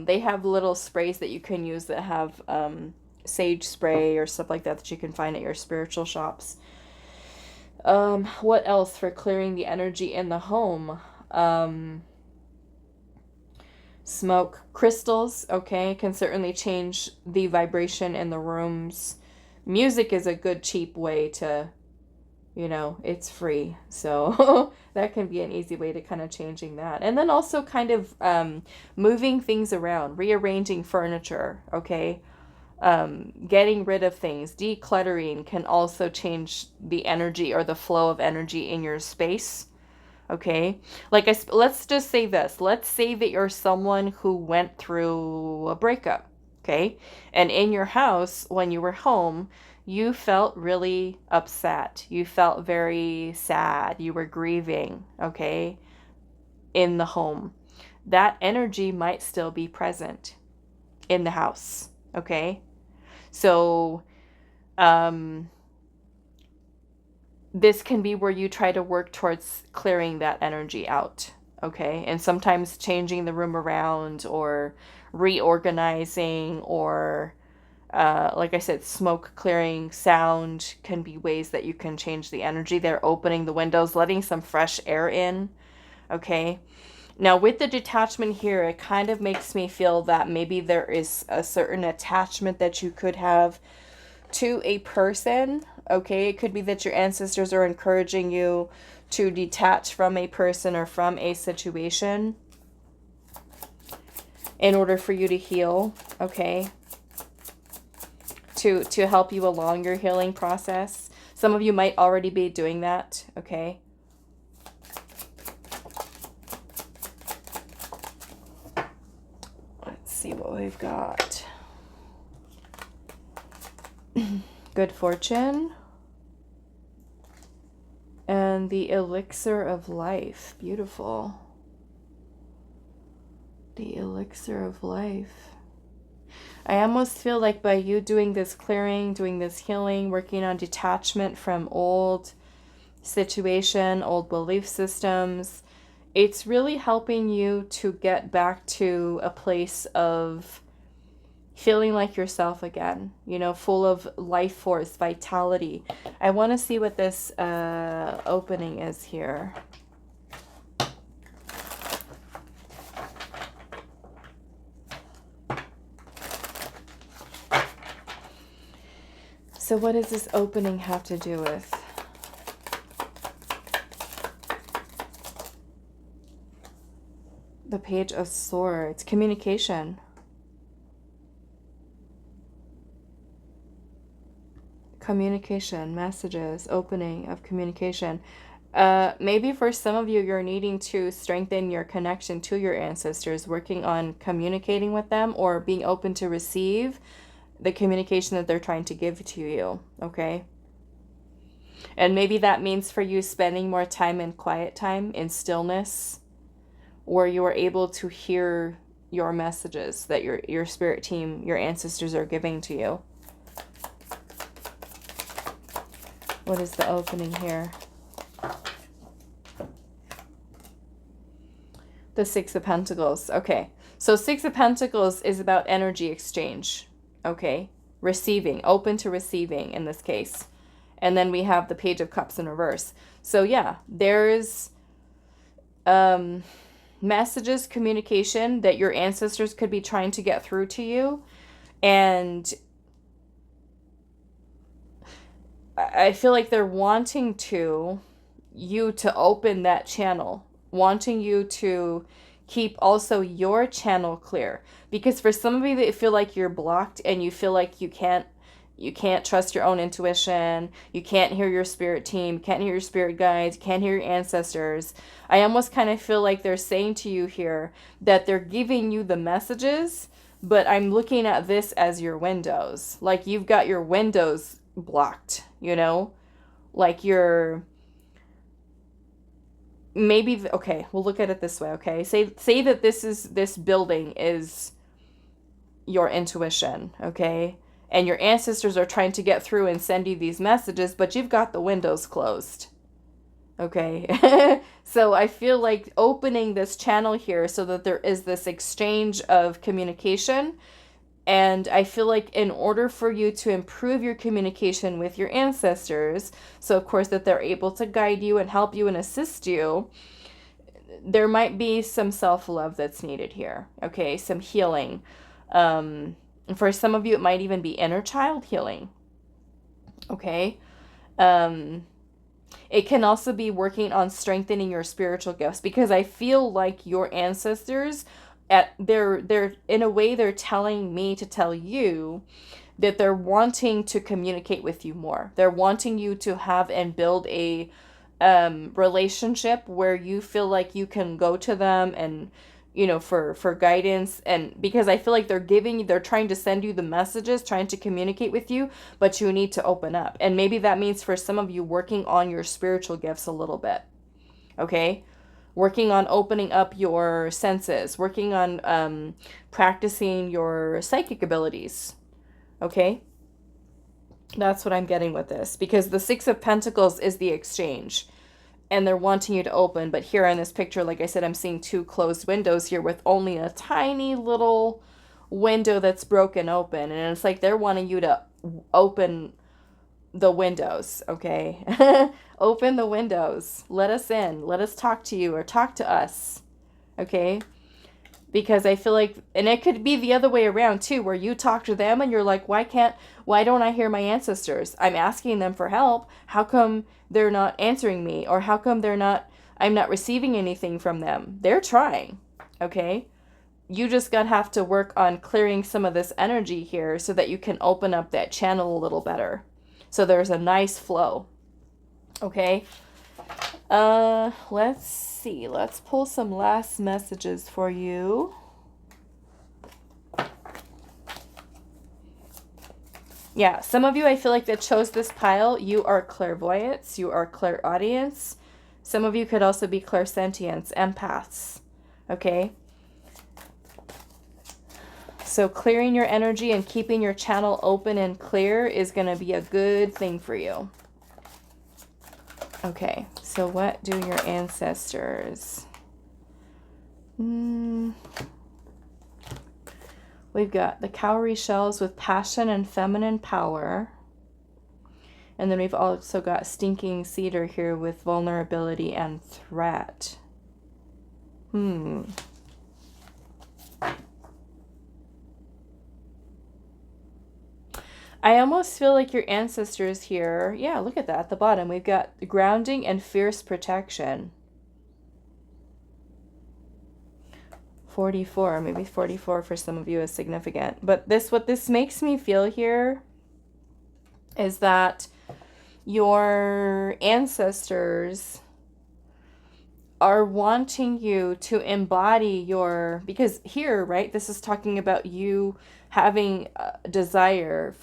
S1: they have little sprays that you can use that have sage spray or stuff like that you can find at your spiritual shops. What else for clearing the energy in the home? Smoke. Crystals, okay, can certainly change the vibration in the rooms. Music is a good cheap way to, you know, it's free. So that can be an easy way to kind of changing that. And then also kind of moving things around, rearranging furniture, okay? Getting rid of things, decluttering can also change the energy or the flow of energy in your space. Okay, like let's just say this. Let's say that you're someone who went through a breakup. Okay, and in your house when you were home, you felt really upset. You felt very sad. You were grieving. Okay, in the home, that energy might still be present in the house. Okay. So, this can be where you try to work towards clearing that energy out. Okay. And sometimes changing the room around or reorganizing or, like I said, smoke clearing, sound can be ways that you can change the energy. They're opening the windows, letting some fresh air in. Okay. Now, with the detachment here, it kind of makes me feel that maybe there is a certain attachment that you could have to a person. Okay, it could be that your ancestors are encouraging you to detach from a person or from a situation in order for you to heal. Okay, to help you along your healing process. Some of you might already be doing that. Okay. See what we've got. Good fortune and the elixir of life. Beautiful. The elixir of life. I almost feel like by you doing this clearing, doing this healing, working on detachment from old situation, old belief systems, it's really helping you to get back to a place of feeling like yourself again, you know, full of life force, vitality. I want to see what this opening is here. So what does this opening have to do with? The Page of Swords. Communication. Communication. Messages. Opening of communication. Maybe for some of you, you're needing to strengthen your connection to your ancestors, working on communicating with them or being open to receive the communication that they're trying to give to you. Okay? And maybe that means for you spending more time in quiet time, in stillness, where you are able to hear your messages that your spirit team, your ancestors are giving to you. What is the opening here? The Six of Pentacles. Okay. So Six of Pentacles is about energy exchange. Okay. receiving, open to receiving in this case. And then we have the Page of Cups in reverse. So yeah, there's messages, communication that your ancestors could be trying to get through to you. And I feel like they're wanting you to open that channel, wanting you to keep also your channel clear. Because for some of you that feel like you're blocked and you feel like you can't trust your own intuition, you can't hear your spirit team, can't hear your spirit guides, can't hear your ancestors, I almost kind of feel like they're saying to you here that they're giving you the messages, but I'm looking at this as your windows. Like you've got your windows blocked, you know? Like you're maybe, okay, we'll look at it this way, okay? Say that this building is your intuition, okay? And your ancestors are trying to get through and send you these messages, but you've got the windows closed, okay? So I feel like opening this channel here so that there is this exchange of communication. And I feel like in order for you to improve your communication with your ancestors, so of course that they're able to guide you and help you and assist you, there might be some self-love that's needed here, okay? Some healing. For some of you, it might even be inner child healing, okay? It can also be working on strengthening your spiritual gifts, because I feel like your ancestors, they're in a way they're telling me to tell you that they're wanting to communicate with you more. They're wanting you to have and build a relationship where you feel like you can go to them and, you know, for guidance. And because I feel like they're trying to send you the messages, trying to communicate with you, but you need to open up. And maybe that means for some of you working on your spiritual gifts a little bit, okay? Working on opening up your senses, working on practicing your psychic abilities, okay? That's what I'm getting with this, because the Six of Pentacles is the exchange, and they're wanting you to open. But here in this picture, like I said, I'm seeing two closed windows here with only a tiny little window that's broken open, and it's like they're wanting you to open the windows, okay? Open the windows. Let us in. Let us talk to you, or talk to us, okay? Because I feel like, and it could be the other way around too, where you talk to them and you're like, why don't I hear my ancestors? I'm asking them for help. How come they're not answering me? Or how come I'm not receiving anything from them? They're trying, okay? You just gotta have to work on clearing some of this energy here so that you can open up that channel a little better. So there's a nice flow, okay? Let's see. Let's pull some last messages for you. Yeah, some of you, I feel like, that chose this pile, you are clairvoyants, you are clairaudients. Some of you could also be clairsentients, empaths, okay? So clearing your energy and keeping your channel open and clear is going to be a good thing for you. Okay, so what do your ancestors? We've got the cowrie shells with passion and feminine power. And then we've also got stinking cedar here with vulnerability and threat. I almost feel like your ancestors here, yeah, look at that at the bottom. We've got grounding and fierce protection. 44, maybe 44 for some of you is significant. But what this makes me feel here is that your ancestors are wanting you to embody because here, right, this is talking about you having a desire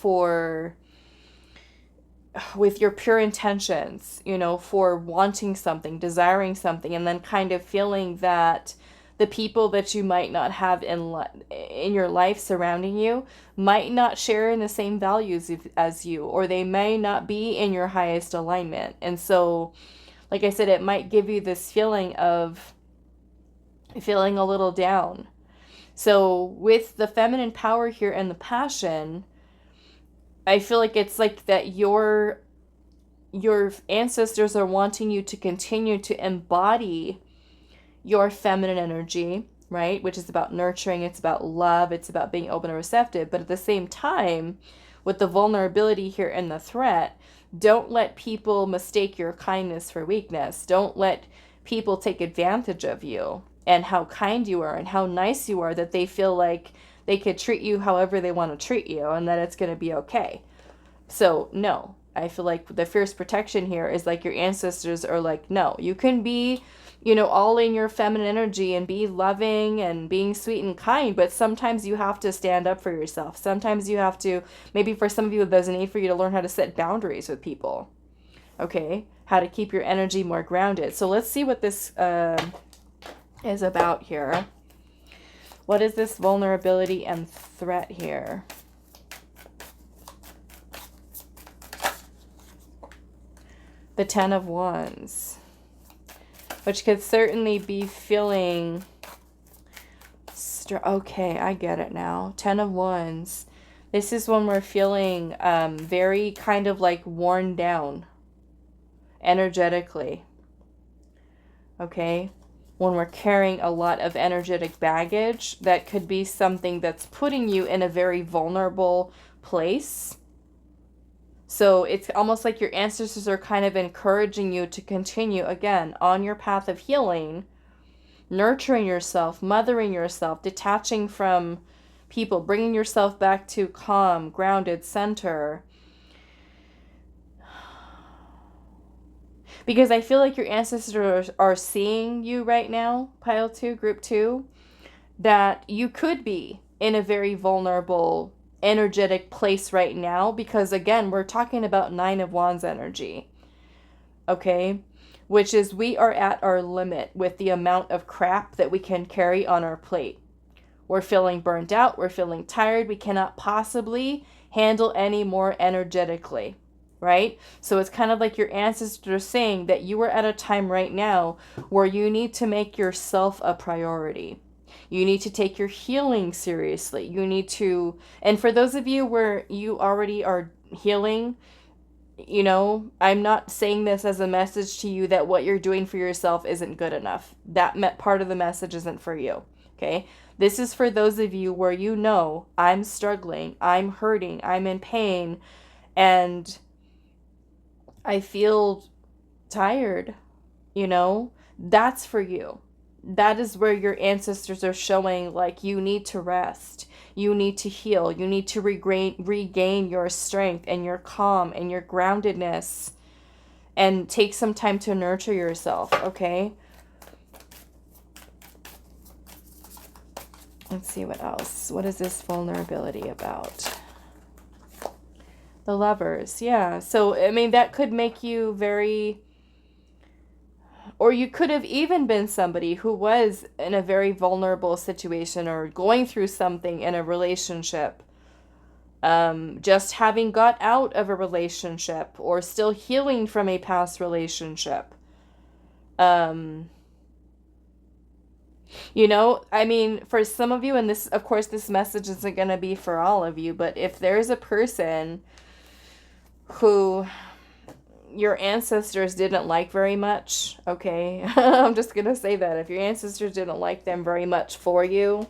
S1: with your pure intentions, you know, for wanting something, desiring something, and then kind of feeling that the people that you might not have in your life surrounding you might not share in the same values as you, or they may not be in your highest alignment. And so, like I said, it might give you this feeling of feeling a little down. So with the feminine power here and the passion, I feel like it's like that your ancestors are wanting you to continue to embody your feminine energy, right? Which is about nurturing, it's about love, it's about being open and receptive. But at the same time, with the vulnerability here and the threat, don't let people mistake your kindness for weakness. Don't let people take advantage of you and how kind you are and how nice you are, that they feel like they could treat you however they want to treat you and that it's going to be okay. So, no. I feel like the fierce protection here is like your ancestors are like, no, you can be, all in your feminine energy and be loving and being sweet and kind, but sometimes you have to stand up for yourself. Sometimes you have to, maybe for some of you, there's a need for you to learn how to set boundaries with people. Okay? How to keep your energy more grounded. So let's see what this is about here. What is this vulnerability and threat here? The Ten of Wands, which could certainly be feeling, okay, I get it now. Ten of Wands. This is when we're feeling very kind of like worn down energetically. Okay? When we're carrying a lot of energetic baggage, that could be something that's putting you in a very vulnerable place. So it's almost like your ancestors are kind of encouraging you to continue, again, on your path of healing, nurturing yourself, mothering yourself, detaching from people, bringing yourself back to calm, grounded center. Because I feel like your ancestors are seeing you right now, pile 2, group 2, that you could be in a very vulnerable energetic place right now, because again, we're talking about Nine of Wands energy, okay, which is we are at our limit with the amount of crap that we can carry on our plate. We're feeling burnt out, we're feeling tired, we cannot possibly handle any more energetically, right? So it's kind of like your ancestors are saying that you are at a time right now where you need to make yourself a priority. You need to take your healing seriously. You need to, and for those of you where you already are healing, I'm not saying this as a message to you that what you're doing for yourself isn't good enough. That part of the message isn't for you, okay? This is for those of you where I'm struggling, I'm hurting, I'm in pain, and I feel tired, that's for you. That is where your ancestors are showing, like, you need to rest, you need to heal, you need to regain your strength and your calm and your groundedness, and take some time to nurture yourself, okay? Let's see what else. What is this vulnerability about? The Lovers, yeah. So, I mean, that could make you very... Or you could have even been somebody who was in a very vulnerable situation or going through something in a relationship. Just having got out of a relationship or still healing from a past relationship. I mean, for some of you, and this, of course, this message isn't going to be for all of you, but if there's a person who your ancestors didn't like very much, okay? I'm just going to say that. If your ancestors didn't like them very much for you,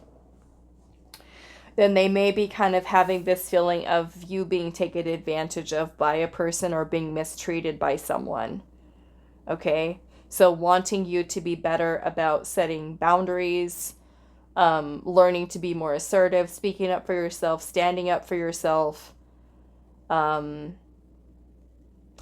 S1: then they may be kind of having this feeling of you being taken advantage of by a person or being mistreated by someone, okay? So wanting you to be better about setting boundaries, learning to be more assertive, speaking up for yourself, standing up for yourself,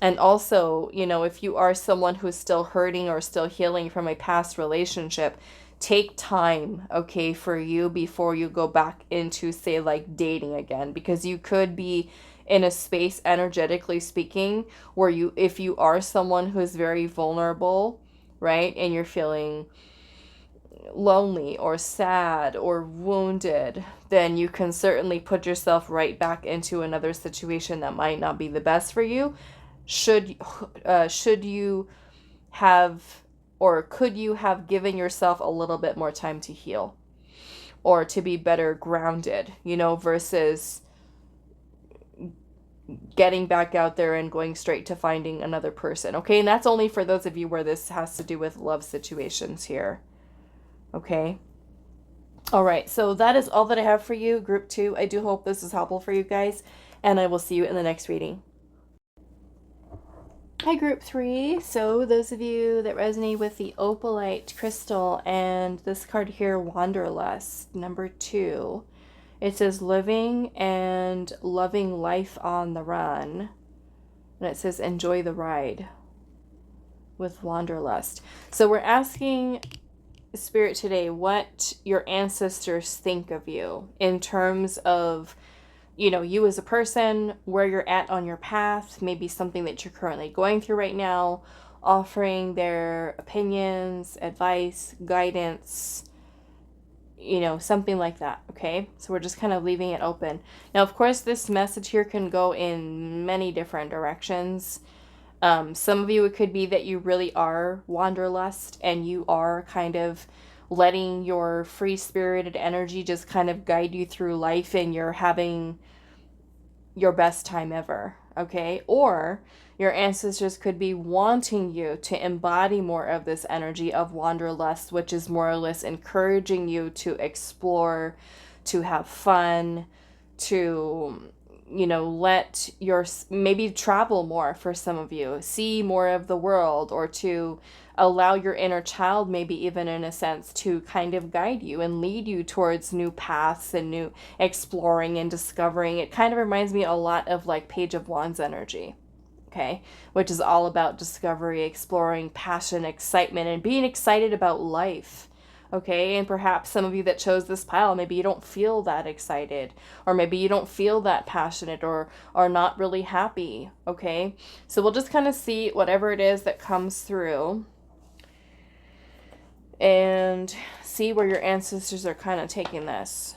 S1: and also, if you are someone who's still hurting or still healing from a past relationship, take time, okay, for you before you go back into, say, like dating again. Because you could be in a space, energetically speaking, where if you are someone who's very vulnerable, right, and you're feeling lonely or sad or wounded, then you can certainly put yourself right back into another situation that might not be the best for you. Should you have, or could you have given yourself a little bit more time to heal or to be better grounded, versus getting back out there and going straight to finding another person. Okay, and that's only for those of you where this has to do with love situations here. Okay. All right, so that is all that I have for you, group 2. I do hope this is helpful for you guys, and I will see you in the next reading. Hi, group 3. So those of you that resonate with the Opalite crystal and this card here, Wanderlust, number 2, it says living and loving life on the run. And it says enjoy the ride with Wanderlust. So we're asking Spirit today what your ancestors think of you in terms of, you know, you as a person, where you're at on your path, maybe something that you're currently going through right now, offering their opinions, advice, guidance, you know, something like that. Okay, so we're just kind of leaving it open. Now, of course, this message here can go in many different directions. Some of you, it could be that you really are Wanderlust and you are kind of letting your free-spirited energy just kind of guide you through life and you're having your best time ever, okay? Or your ancestors could be wanting you to embody more of this energy of Wanderlust, which is more or less encouraging you to explore, to have fun, to, you know, let your, maybe travel more for some of you, see more of the world, or to allow your inner child, maybe even in a sense, to kind of guide you and lead you towards new paths and new exploring and discovering. It kind of reminds me a lot of like Page of Wands energy, okay, which is all about discovery, exploring, passion, excitement, and being excited about life. Okay, and perhaps some of you that chose this pile, maybe you don't feel that excited, or maybe you don't feel that passionate, or are not really happy. Okay, so we'll just kind of see whatever it is that comes through and see where your ancestors are kind of taking this.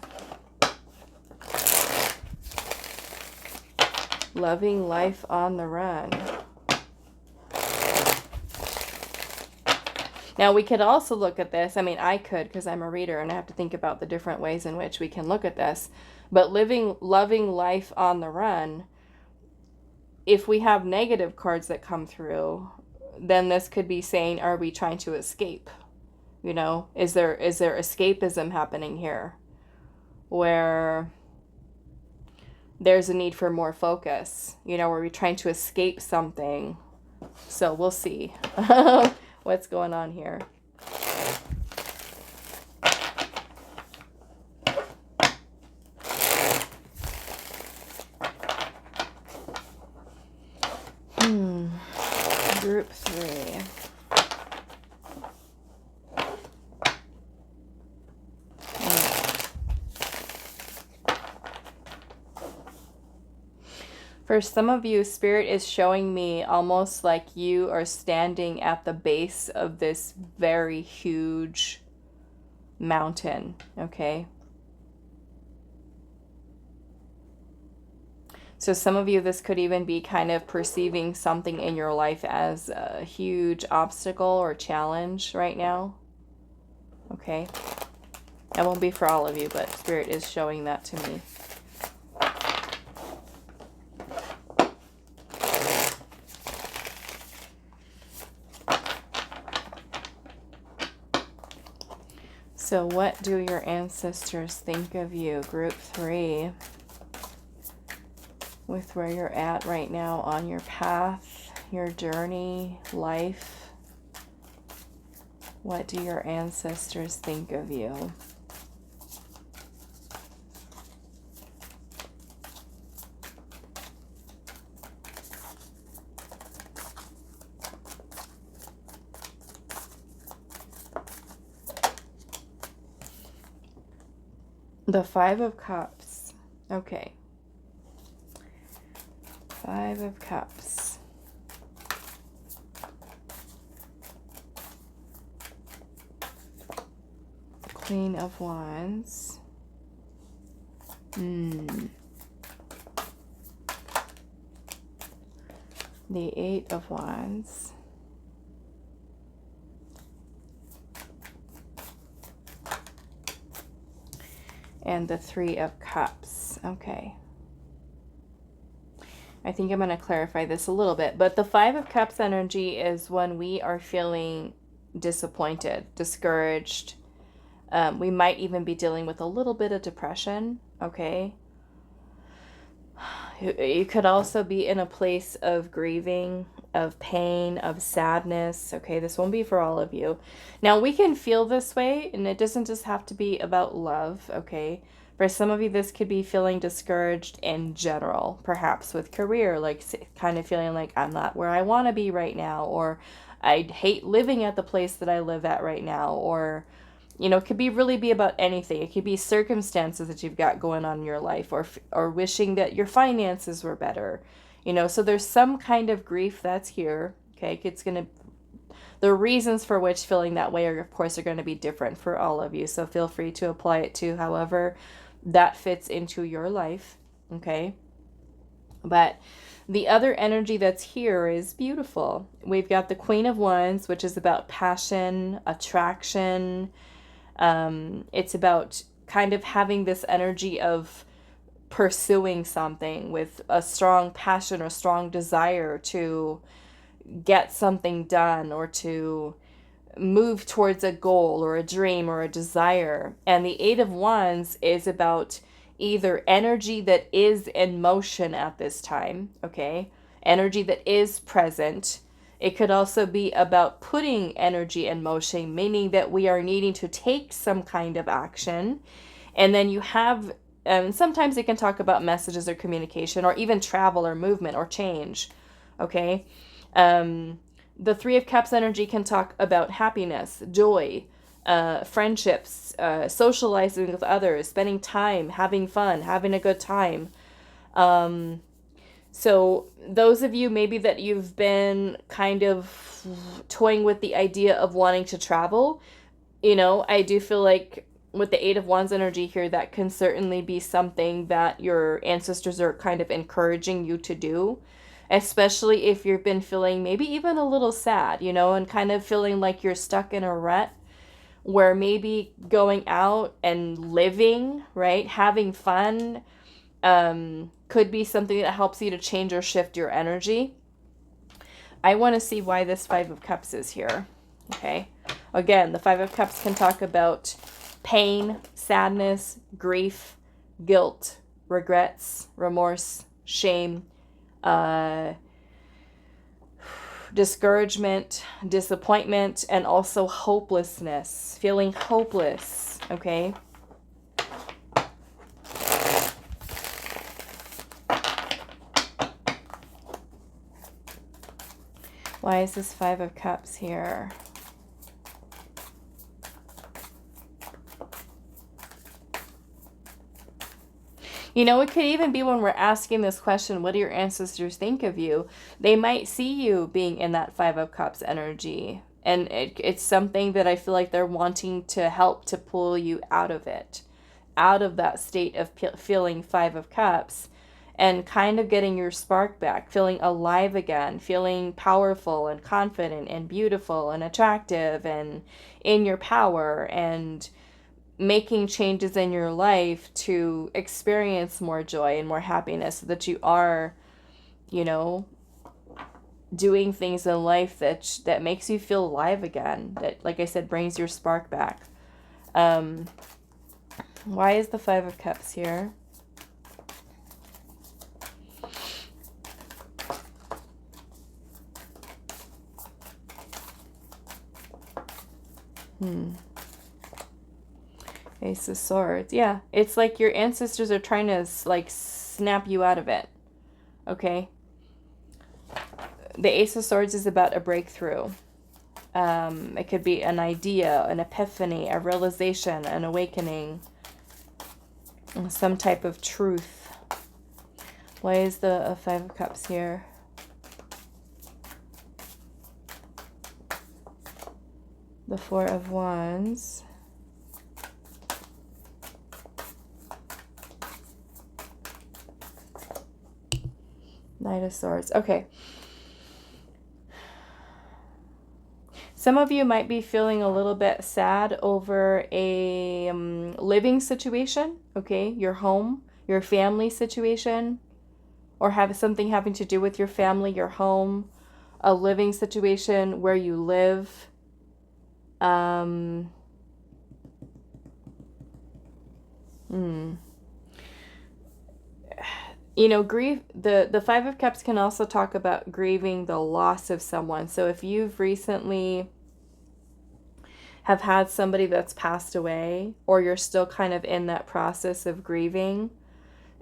S1: Loving life on the run. Now, we could also look at this. I mean, I could, because I'm a reader and I have to think about the different ways in which we can look at this. But loving life on the run, if we have negative cards that come through, then this could be saying, are we trying to escape? You know, is there escapism happening here? Where there's a need for more focus, you know, where we're trying to escape something. So we'll see what's going on here. Group 3. For some of you, Spirit is showing me almost like you are standing at the base of this very huge mountain, okay? So some of you, this could even be kind of perceiving something in your life as a huge obstacle or challenge right now, okay? That won't be for all of you, but Spirit is showing that to me. So what do your ancestors think of you, group 3, with where you're at right now on your path, your journey, life? What do your ancestors think of you? The 5 of Cups. Okay. 5 of Cups. Queen of Wands. The 8 of Wands. And the 3 of Cups. Okay. I think I'm going to clarify this a little bit. But the Five of Cups energy is when we are feeling disappointed, discouraged. We might even be dealing with a little bit of depression, okay? You could also be in a place of grieving, of pain, of sadness. Okay, this won't be for all of you. Now, we can feel this way, and it doesn't just have to be about love, okay? For some of you, this could be feeling discouraged in general, perhaps with career, like kind of feeling like I'm not where I want to be right now, or I hate living at the place that I live at right now, or it could really be about anything. It could be circumstances that you've got going on in your life, or wishing that your finances were better. So there's some kind of grief that's here. Okay, the reasons for which feeling that way are, of course, are going to be different for all of you. So feel free to apply it to however that fits into your life. Okay, but the other energy that's here is beautiful. We've got the Queen of Wands, which is about passion, attraction. It's about kind of having this energy of pursuing something with a strong passion or strong desire to get something done or to move towards a goal or a dream or a desire. And the Eight of Wands is about either energy that is in motion at this time, okay? Energy that is present. It could also be about putting energy in motion, meaning that we are needing to take some kind of action. And then you have, sometimes it can talk about messages or communication or even travel or movement or change, okay? The Three of Cups energy can talk about happiness, joy, friendships, socializing with others, spending time, having fun, having a good time. So those of you maybe that you've been kind of toying with the idea of wanting to travel, I do feel like with the Eight of Wands energy here, that can certainly be something that your ancestors are kind of encouraging you to do, especially if you've been feeling maybe even a little sad, and kind of feeling like you're stuck in a rut where maybe going out and living, right, having fun, could be something that helps you to change or shift your energy. I want to see why this Five of Cups is here. Okay. Again, the Five of Cups can talk about pain, sadness, grief, guilt, regrets, remorse, shame, discouragement, disappointment, and also hopelessness. Feeling hopeless. Okay. Why is this Five of Cups here? It could even be when we're asking this question, what do your ancestors think of you? They might see you being in that Five of Cups energy. And it's something that I feel like they're wanting to help to pull you out of it, out of that state of feeling Five of Cups, and kind of getting your spark back, feeling alive again, feeling powerful and confident and beautiful and attractive and in your power, and making changes in your life to experience more joy and more happiness so that you are, doing things in life that makes you feel alive again, that, like I said, brings your spark back. Why is the Five of Cups here? Ace of Swords. Yeah, it's like your ancestors are trying to snap you out of it. Okay. The Ace of Swords is about a breakthrough. It could be an idea, an epiphany, a realization, an awakening, some type of truth. Why is the Five of Cups here? The Four of Wands. Knight of Swords. Okay. Some of you might be feeling a little bit sad over a living situation, okay? Your home, your family situation. or have something having to do with your family, your home, a living situation where you live. You know, grief, the Five of Cups can also talk about grieving the loss of someone. So if you've recently have had somebody that's passed away, or you're still kind of in that process of grieving,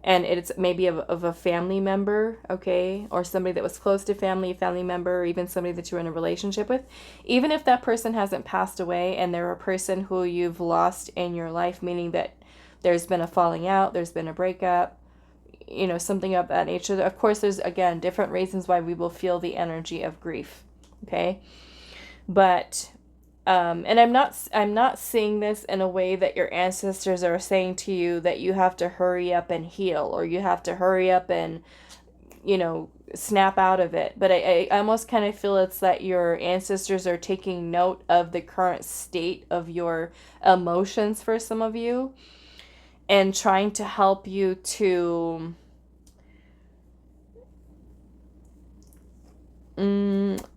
S1: and it's maybe of a family member, okay, or somebody that was close to family, a family member, or even somebody that you're in a relationship with, even if that person hasn't passed away and they're a person who you've lost in your life, meaning that there's been a falling out, there's been a breakup, you know, something of that nature. Of course, there's, again, different reasons why we will feel the energy of grief, okay? But and I'm not seeing this in a way that your ancestors are saying to you that you have to hurry up and heal, or you have to hurry up and, you know, snap out of it. But I almost kind of feel it's that your ancestors are taking note of the current state of your emotions for some of you, and trying to help you to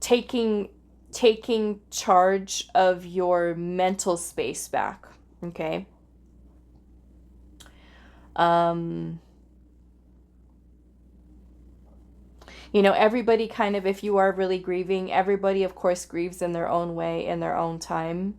S1: taking charge of your mental space back, okay? You know, everybody kind of, if you are really grieving, everybody of course grieves in their own way, in their own time.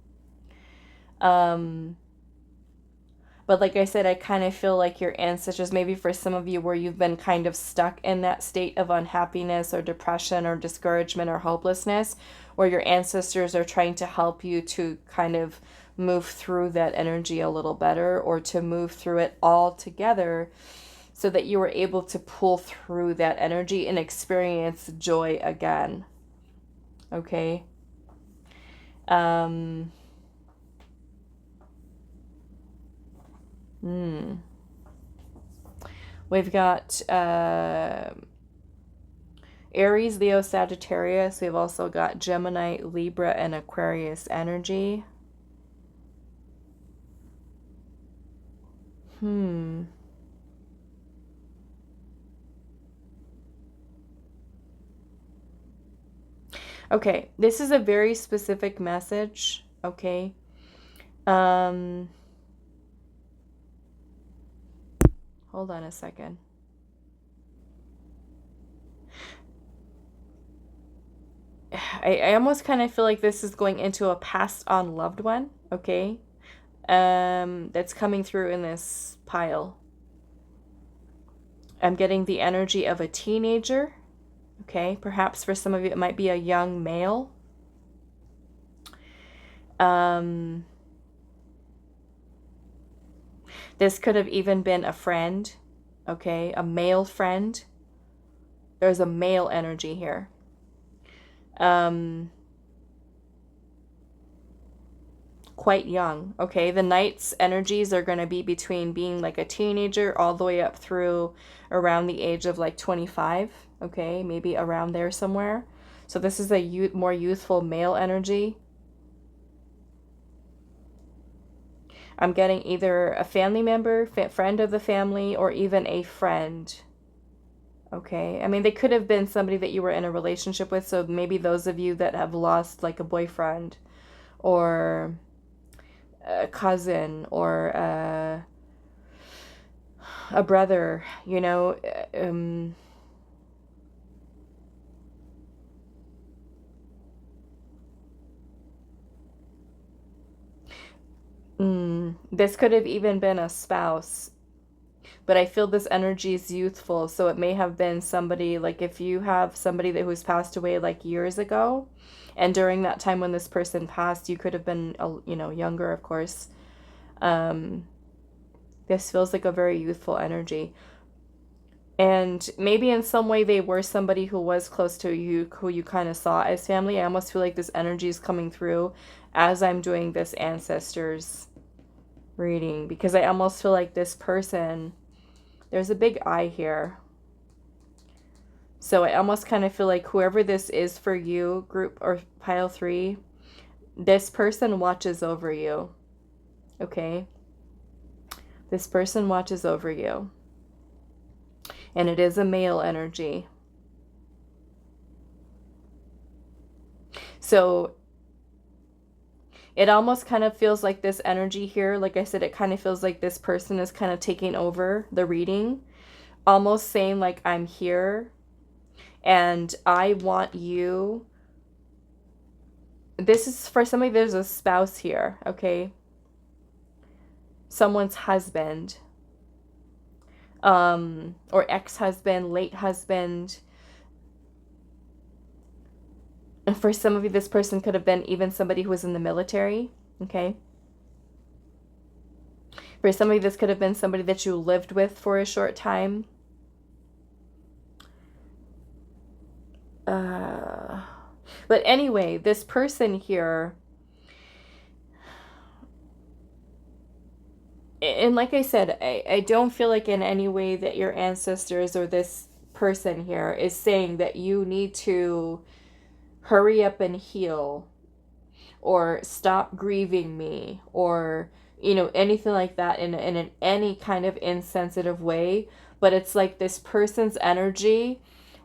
S1: But like I said, I kind of feel like your ancestors, maybe for some of you where you've been kind of stuck in that state of unhappiness or depression or discouragement or hopelessness, where your ancestors are trying to help you to kind of move through that energy a little better, or to move through it all together, so that you were able to pull through that energy and experience joy again. Okay? We've got Aries, Leo, Sagittarius. We've also got Gemini, Libra, and Aquarius energy. Okay, this is a very specific message, okay? Hold on a second. I almost kind of feel like this is going into a passed on loved one, okay? That's coming through in this pile. I'm getting the energy of a teenager, okay? Perhaps for some of you it might be a young male. This could have even been a friend, okay? A male friend. There's a male energy here. Quite young, okay? The Knight's energies are going to be between being like a teenager all the way up through around the age of like 25, okay? Maybe around there somewhere. So this is a more youthful male energy. I'm getting either a family member, friend of the family, or even a friend. Okay, I mean, they could have been somebody that you were in a relationship with, so maybe those of you that have lost like a boyfriend, or a cousin, or a brother, you know, this could have even been a spouse, but I feel this energy is youthful, so it may have been somebody, like if you have somebody that who's passed away like years ago, and during that time when this person passed, you could have been, you know, younger, of course. This feels like a very youthful energy. And maybe in some way they were somebody who was close to you, who you kind of saw as family. I almost feel like this energy is coming through as I'm doing this ancestors reading, because I almost feel like this person, there's a big I here. So I almost kind of feel like whoever this is for you, group or pile 3, this person watches over you. Okay? This person watches over you. And it is a male energy. So it almost kind of feels like this energy here, like I said, it kind of feels like this person is kind of taking over the reading, almost saying like, I'm here and I want you. This is for somebody, there's a spouse here, okay? Someone's husband, or ex-husband, late husband. And for some of you, this person could have been even somebody who was in the military, okay? For some of you, this could have been somebody that you lived with for a short time. But anyway, this person here, and like I said, I don't feel like in any way that your ancestors or this person here is saying that you need to hurry up and heal or stop grieving me or, you know, anything like that in any kind of insensitive way. But it's like this person's energy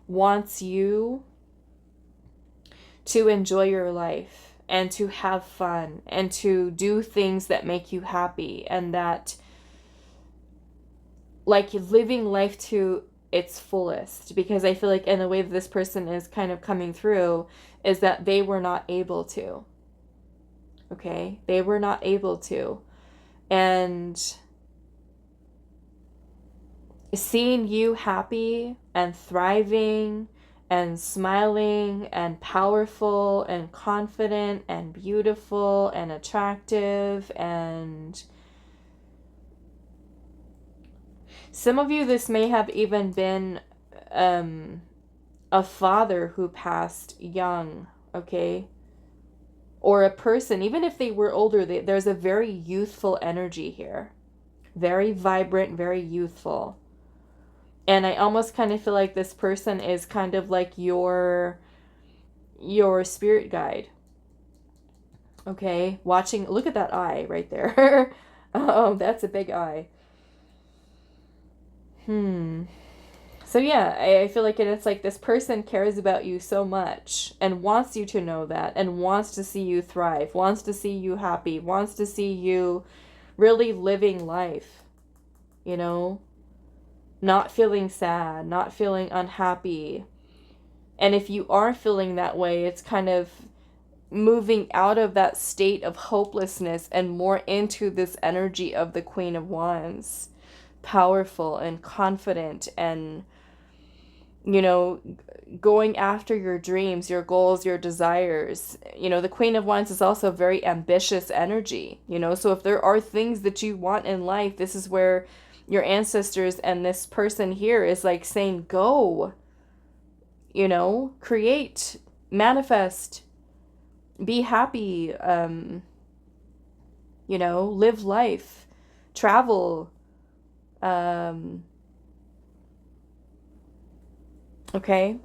S1: wants you to enjoy your life and to have fun and to do things that make you happy, and that, like, living life to its fullest. Because I feel like in the way that this person is kind of coming through is that they were not able to. Okay? They were not able to. And seeing you happy and thriving and smiling and powerful and confident and beautiful and attractive, and some of you, this may have even been a father who passed young, okay? Or a person, even if they were older, there's a very youthful energy here. Very vibrant, very youthful. And I almost kind of feel like this person is kind of like your spirit guide. Okay? Watching, look at that eye right there. Oh, that's a big eye. So yeah, I feel like it's like this person cares about you so much and wants you to know that, and wants to see you thrive, wants to see you happy, wants to see you really living life, you know? Not feeling sad, not feeling unhappy. And if you are feeling that way, it's kind of moving out of that state of hopelessness and more into this energy of the Queen of Wands. Powerful and confident and, you know, going after your dreams, your goals, your desires. You know, the Queen of Wands is also very ambitious energy, you know, so if there are things that you want in life, this is where your ancestors and this person here is like saying, go, you know, create, manifest, be happy, you know, live life, travel. Okay.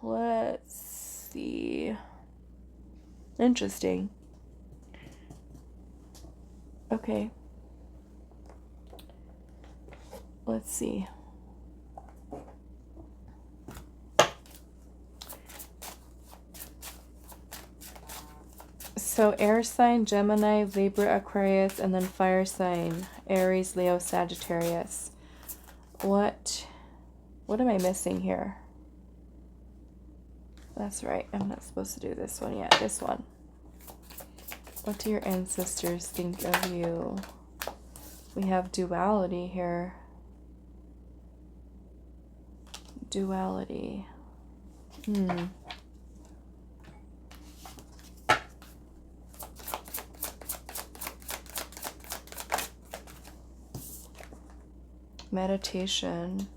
S1: Let's see. Interesting. Okay. Let's see. So air sign, Gemini, Libra, Aquarius, and then fire sign, Aries, Leo, Sagittarius. What am I missing here? That's right. I'm not supposed to do this one yet. This one. What do your ancestors think of you? We have duality here. Duality. Meditation.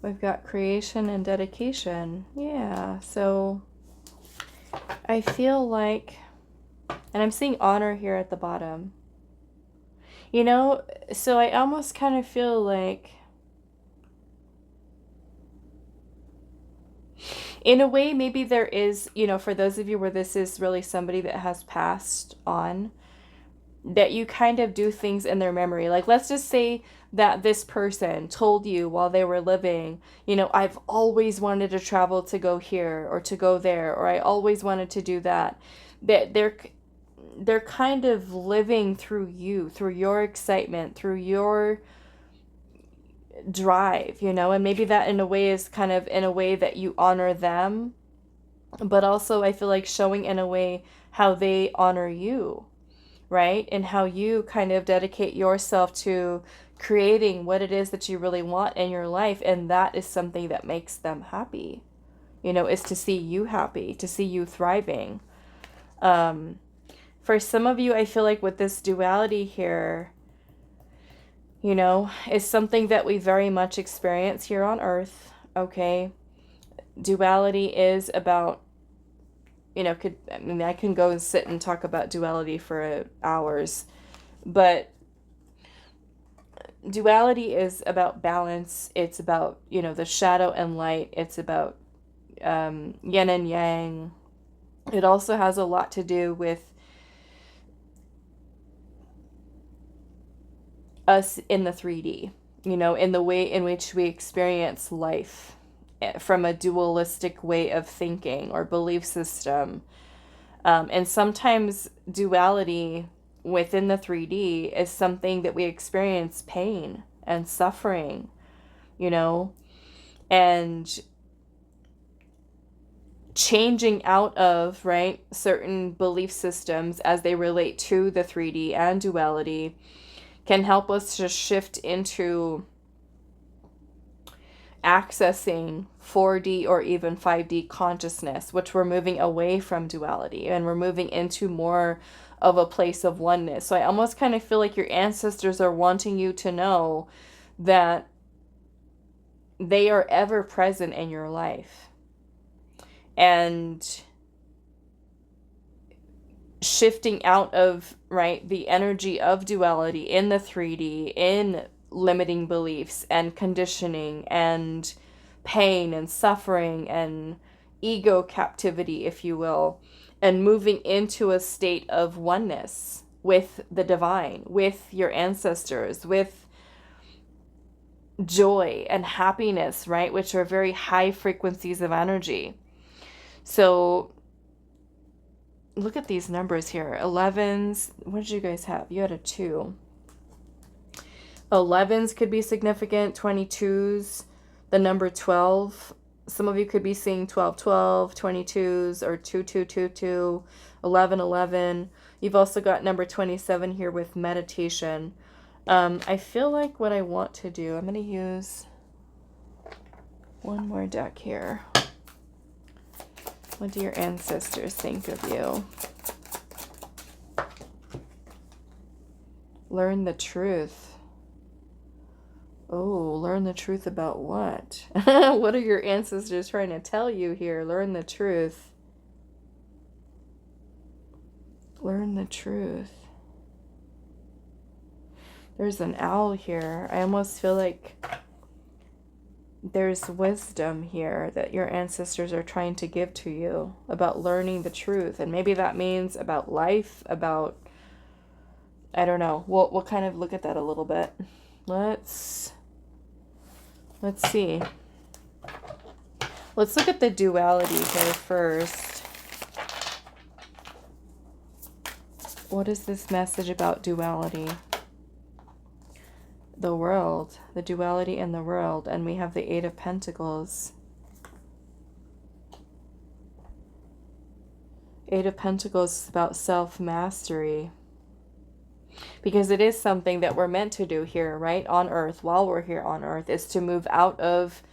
S1: We've got creation and dedication. Yeah, so I feel like, and I'm seeing honor here at the bottom. You know, so I almost kind of feel like In a way, maybe there is, for those of you where this is really somebody that has passed on, that you kind of do things in their memory. Like, let's just say that this person told you while they were living, I've always wanted to travel to go here or to go there, or I always wanted to do that. That they're kind of living through you, through your excitement, through your drive, and maybe that in a way is kind of in a way that you honor them, but also I feel like showing in a way how they honor you, right? And how you kind of dedicate yourself to creating what it is that you really want in your life. And that is something that makes them happy, is to see you happy, to see you thriving. For some of you, I feel like with this duality here, is something that we very much experience here on Earth, okay? Duality is about, I can go and sit and talk about duality for hours, but duality is about balance. It's about, the shadow and light. It's about yin and yang. It also has a lot to do with us in the 3D, in the way in which we experience life from a dualistic way of thinking or belief system. And sometimes duality within the 3D is something that we experience pain and suffering, and changing out of, right, certain belief systems as they relate to the 3D and duality can help us to shift into accessing 4D or even 5D consciousness, which we're moving away from duality and we're moving into more of a place of oneness. So I almost kind of feel like your ancestors are wanting you to know that they are ever present in your life. And shifting out of, right, the energy of duality in the 3D, in limiting beliefs and conditioning and pain and suffering and ego captivity, if you will, and moving into a state of oneness with the divine, with your ancestors, with joy and happiness, right, which are very high frequencies of energy. So look at these numbers here. 11s. What did you guys have? You had a 2. 11s could be significant. 22s. The number 12. Some of you could be seeing 12, 12, 22s, or 2, 2, 2, 2, 11, 11. You've also got number 27 here with meditation. I feel like what I want to do, I'm going to use one more deck here. What do your ancestors think of you? Learn the truth. Oh, learn the truth about what? What are your ancestors trying to tell you here? Learn the truth. Learn the truth. There's an owl here. I almost feel like there's wisdom here that your ancestors are trying to give to you about learning the truth. And maybe that means about life, about, I don't know. We'll kind of look at that a little bit. Let's see. Let's look at the duality here first. What is this message about duality? The world, the duality in the world, and we have the 8 of Pentacles. 8 of Pentacles is about self-mastery, because it is something that we're meant to do here, right, on Earth, while we're here on Earth, is to move out of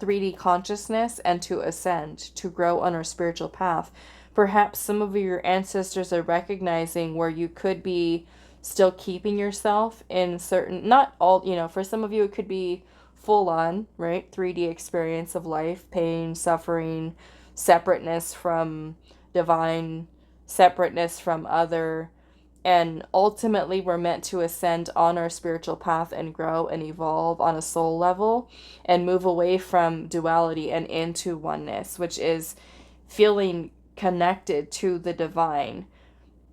S1: 3D consciousness and to ascend, to grow on our spiritual path. Perhaps some of your ancestors are recognizing where you could be still keeping yourself in certain, not all, for some of you it could be full on, right, 3D experience of life, pain, suffering, separateness from divine, separateness from other, And ultimately, we're meant to ascend on our spiritual path and grow and evolve on a soul level and move away from duality and into oneness, which is feeling connected to the divine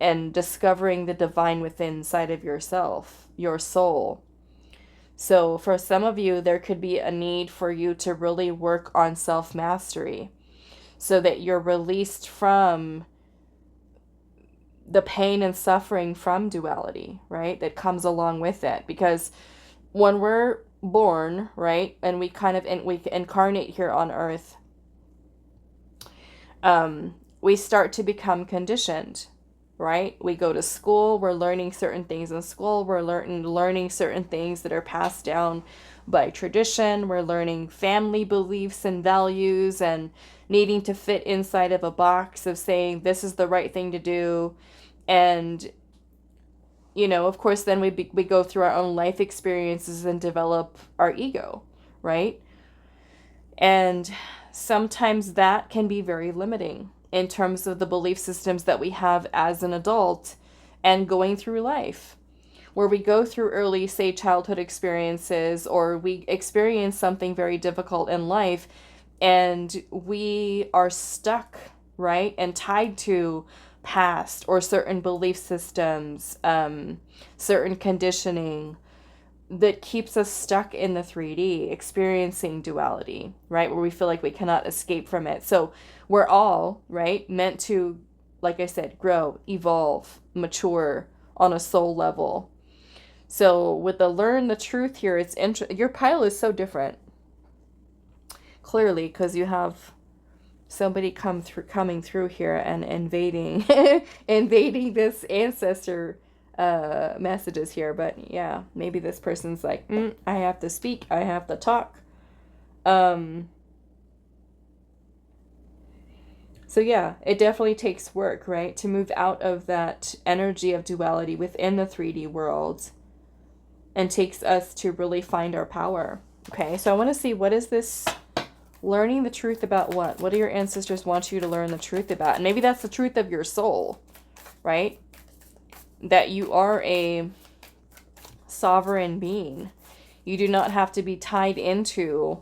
S1: and discovering the divine within inside of yourself, your soul. So for some of you, there could be a need for you to really work on self-mastery so that you're released from the pain and suffering from duality, right? That comes along with it. Because when we're born, right, and we we incarnate here on earth, we start to become conditioned, right? We go to school, we're learning certain things in school, we're learning certain things that are passed down by tradition, we're learning family beliefs and values and needing to fit inside of a box of saying this is the right thing to do. And, you know, of course, then we go through our own life experiences and develop our ego, right? And sometimes that can be very limiting in terms of the belief systems that we have as an adult and going through life, where we go through early, say, childhood experiences, or we experience something very difficult in life and we are stuck, right? And tied to past or certain belief systems, certain conditioning that keeps us stuck in the 3D, experiencing duality, right? Where we feel like we cannot escape from it. So we're all, right, meant to, like I said, grow, evolve, mature on a soul level. So with the learn the truth here, your pile is so different. Clearly, because you have somebody coming through here and invading invading this ancestor messages here. But yeah, maybe this person's like, I have to speak, I have to talk. So yeah, it definitely takes work, right, to move out of that energy of duality within the 3D world, and takes us to really find our power. Okay, so I want to see, what is this learning the truth about? What do your ancestors want you to learn the truth about? And maybe that's the truth of your soul, right? That you are a sovereign being. You do not have to be tied into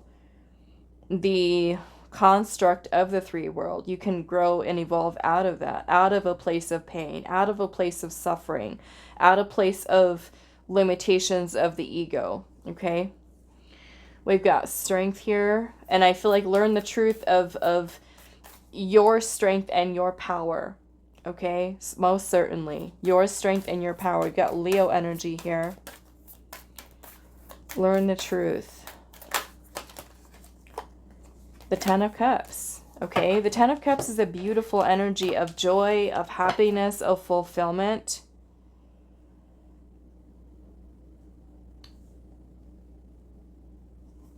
S1: the construct of the 3 world. You can grow and evolve out of that, out of a place of pain, out of a place of suffering, out of a place of limitations of the ego. Okay? We've got strength here, and I feel like learn the truth of your strength and your power. Okay, most certainly. Your strength and your power. We've got Leo energy here. Learn the truth. The 10 of Cups. Okay, the 10 of Cups is a beautiful energy of joy, of happiness, of fulfillment.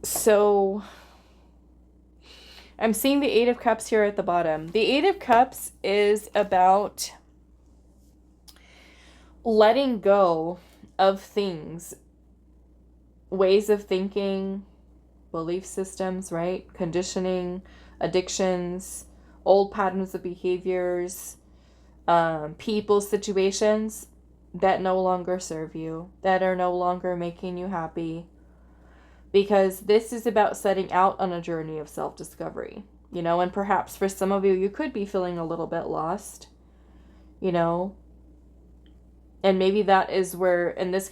S1: So I'm seeing the 8 of Cups here at the bottom. The 8 of Cups is about letting go of things, ways of thinking, belief systems, right? Conditioning, addictions, old patterns of behaviors, people, situations that no longer serve you, that are no longer making you happy. Because this is about setting out on a journey of self-discovery, you know, and perhaps for some of you, you could be feeling a little bit lost, you know, and maybe that is where, and this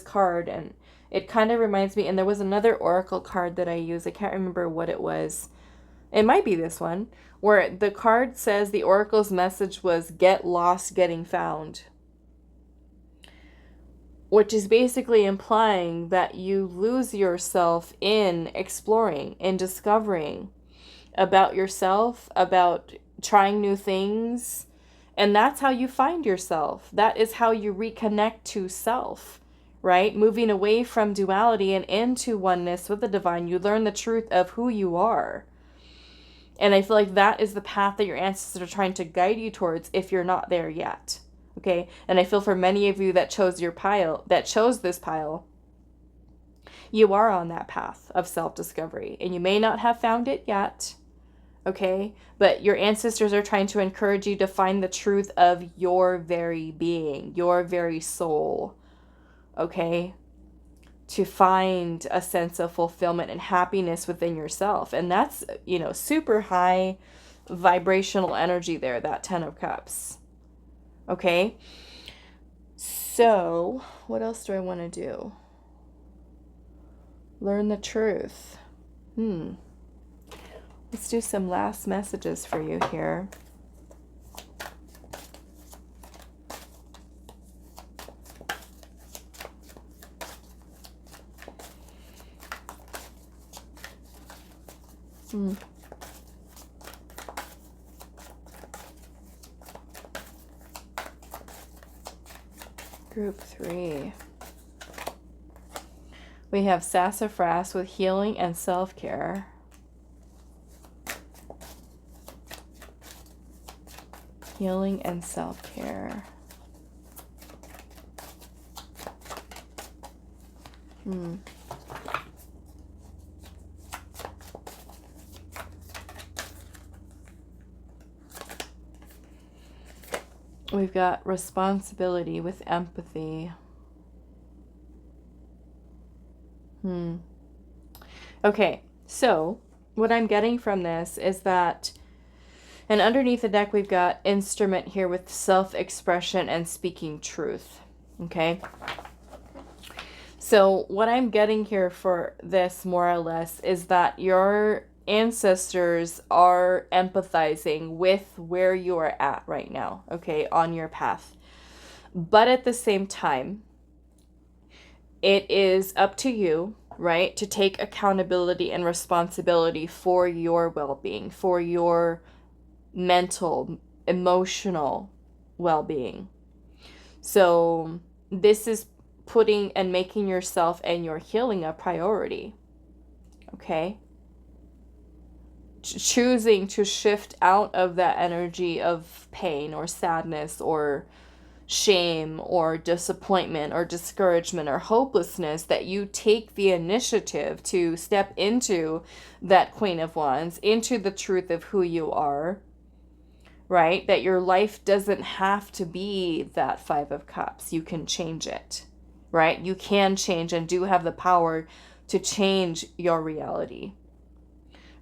S1: card, and it kind of reminds me, and there was another oracle card that I used, I can't remember what it was, it might be this one, where the card says the oracle's message was, get lost, getting found. Which is basically implying that you lose yourself in exploring and discovering about yourself, about trying new things. And that's how you find yourself. That is how you reconnect to self, right? Moving away from duality and into oneness with the divine. You learn the truth of who you are. And I feel like that is the path that your ancestors are trying to guide you towards if you're not there yet. Okay, and I feel for many of you that chose this pile, you are on that path of self-discovery, and you may not have found it yet, okay? But your ancestors are trying to encourage you to find the truth of your very being, your very soul, okay? To find a sense of fulfillment and happiness within yourself. And that's, you know, super high vibrational energy there, that 10 of Cups, okay? So, what else do I want to do? Learn the truth. Let's do some last messages for you here. Group 3. We have sassafras with healing and self-care. Healing and self-care. We've got responsibility with empathy. Okay, so what I'm getting from this is that, and underneath the deck we've got instrument here with self-expression and speaking truth, okay? So what I'm getting here for this, more or less, is that your ancestors are empathizing with where you are at right now, okay, on your path. But at the same time, it is up to you, right, to take accountability and responsibility for your well-being, for your mental, emotional well-being. So this is putting and making yourself and your healing a priority, okay? Choosing to shift out of that energy of pain or sadness or shame or disappointment or discouragement or hopelessness, that you take the initiative to step into that Queen of Wands, into the truth of who you are, right? That your life doesn't have to be that 5 of Cups. You can change it, right? You can change and do have the power to change your reality,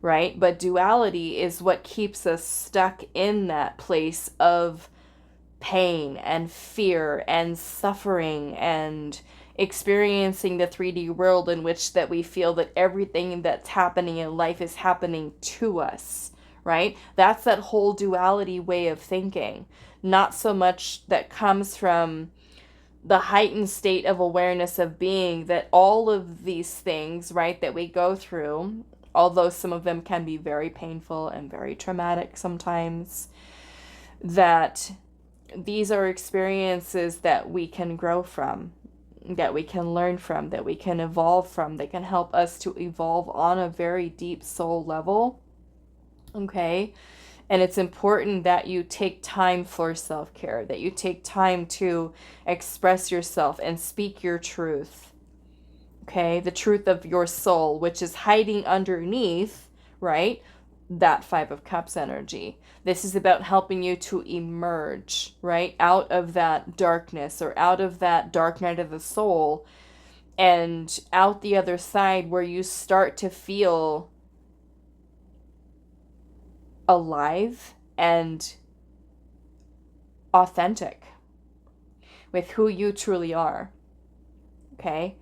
S1: right? But duality is what keeps us stuck in that place of pain and fear and suffering and experiencing the 3D world in which that we feel that everything that's happening in life is happening to us, right? That's that whole duality way of thinking. Not so much that comes from the heightened state of awareness of being that all of these things, right, that we go through, although some of them can be very painful and very traumatic sometimes, that these are experiences that we can grow from, that we can learn from, that we can evolve from, that can help us to evolve on a very deep soul level, okay? And it's important that you take time for self-care, that you take time to express yourself and speak your truth, okay? The truth of your soul, which is hiding underneath, right, that 5 of Cups energy. This is about helping you to emerge, right, out of that darkness or out of that dark night of the soul and out the other side, where you start to feel alive and authentic with who you truly are, okay?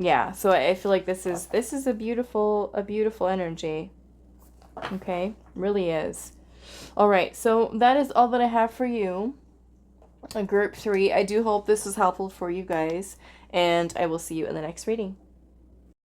S1: Yeah, so I feel like this is a beautiful energy. Okay, really is. All right, so that is all that I have for you. Group 3. I do hope this was helpful for you guys, and I will see you in the next reading.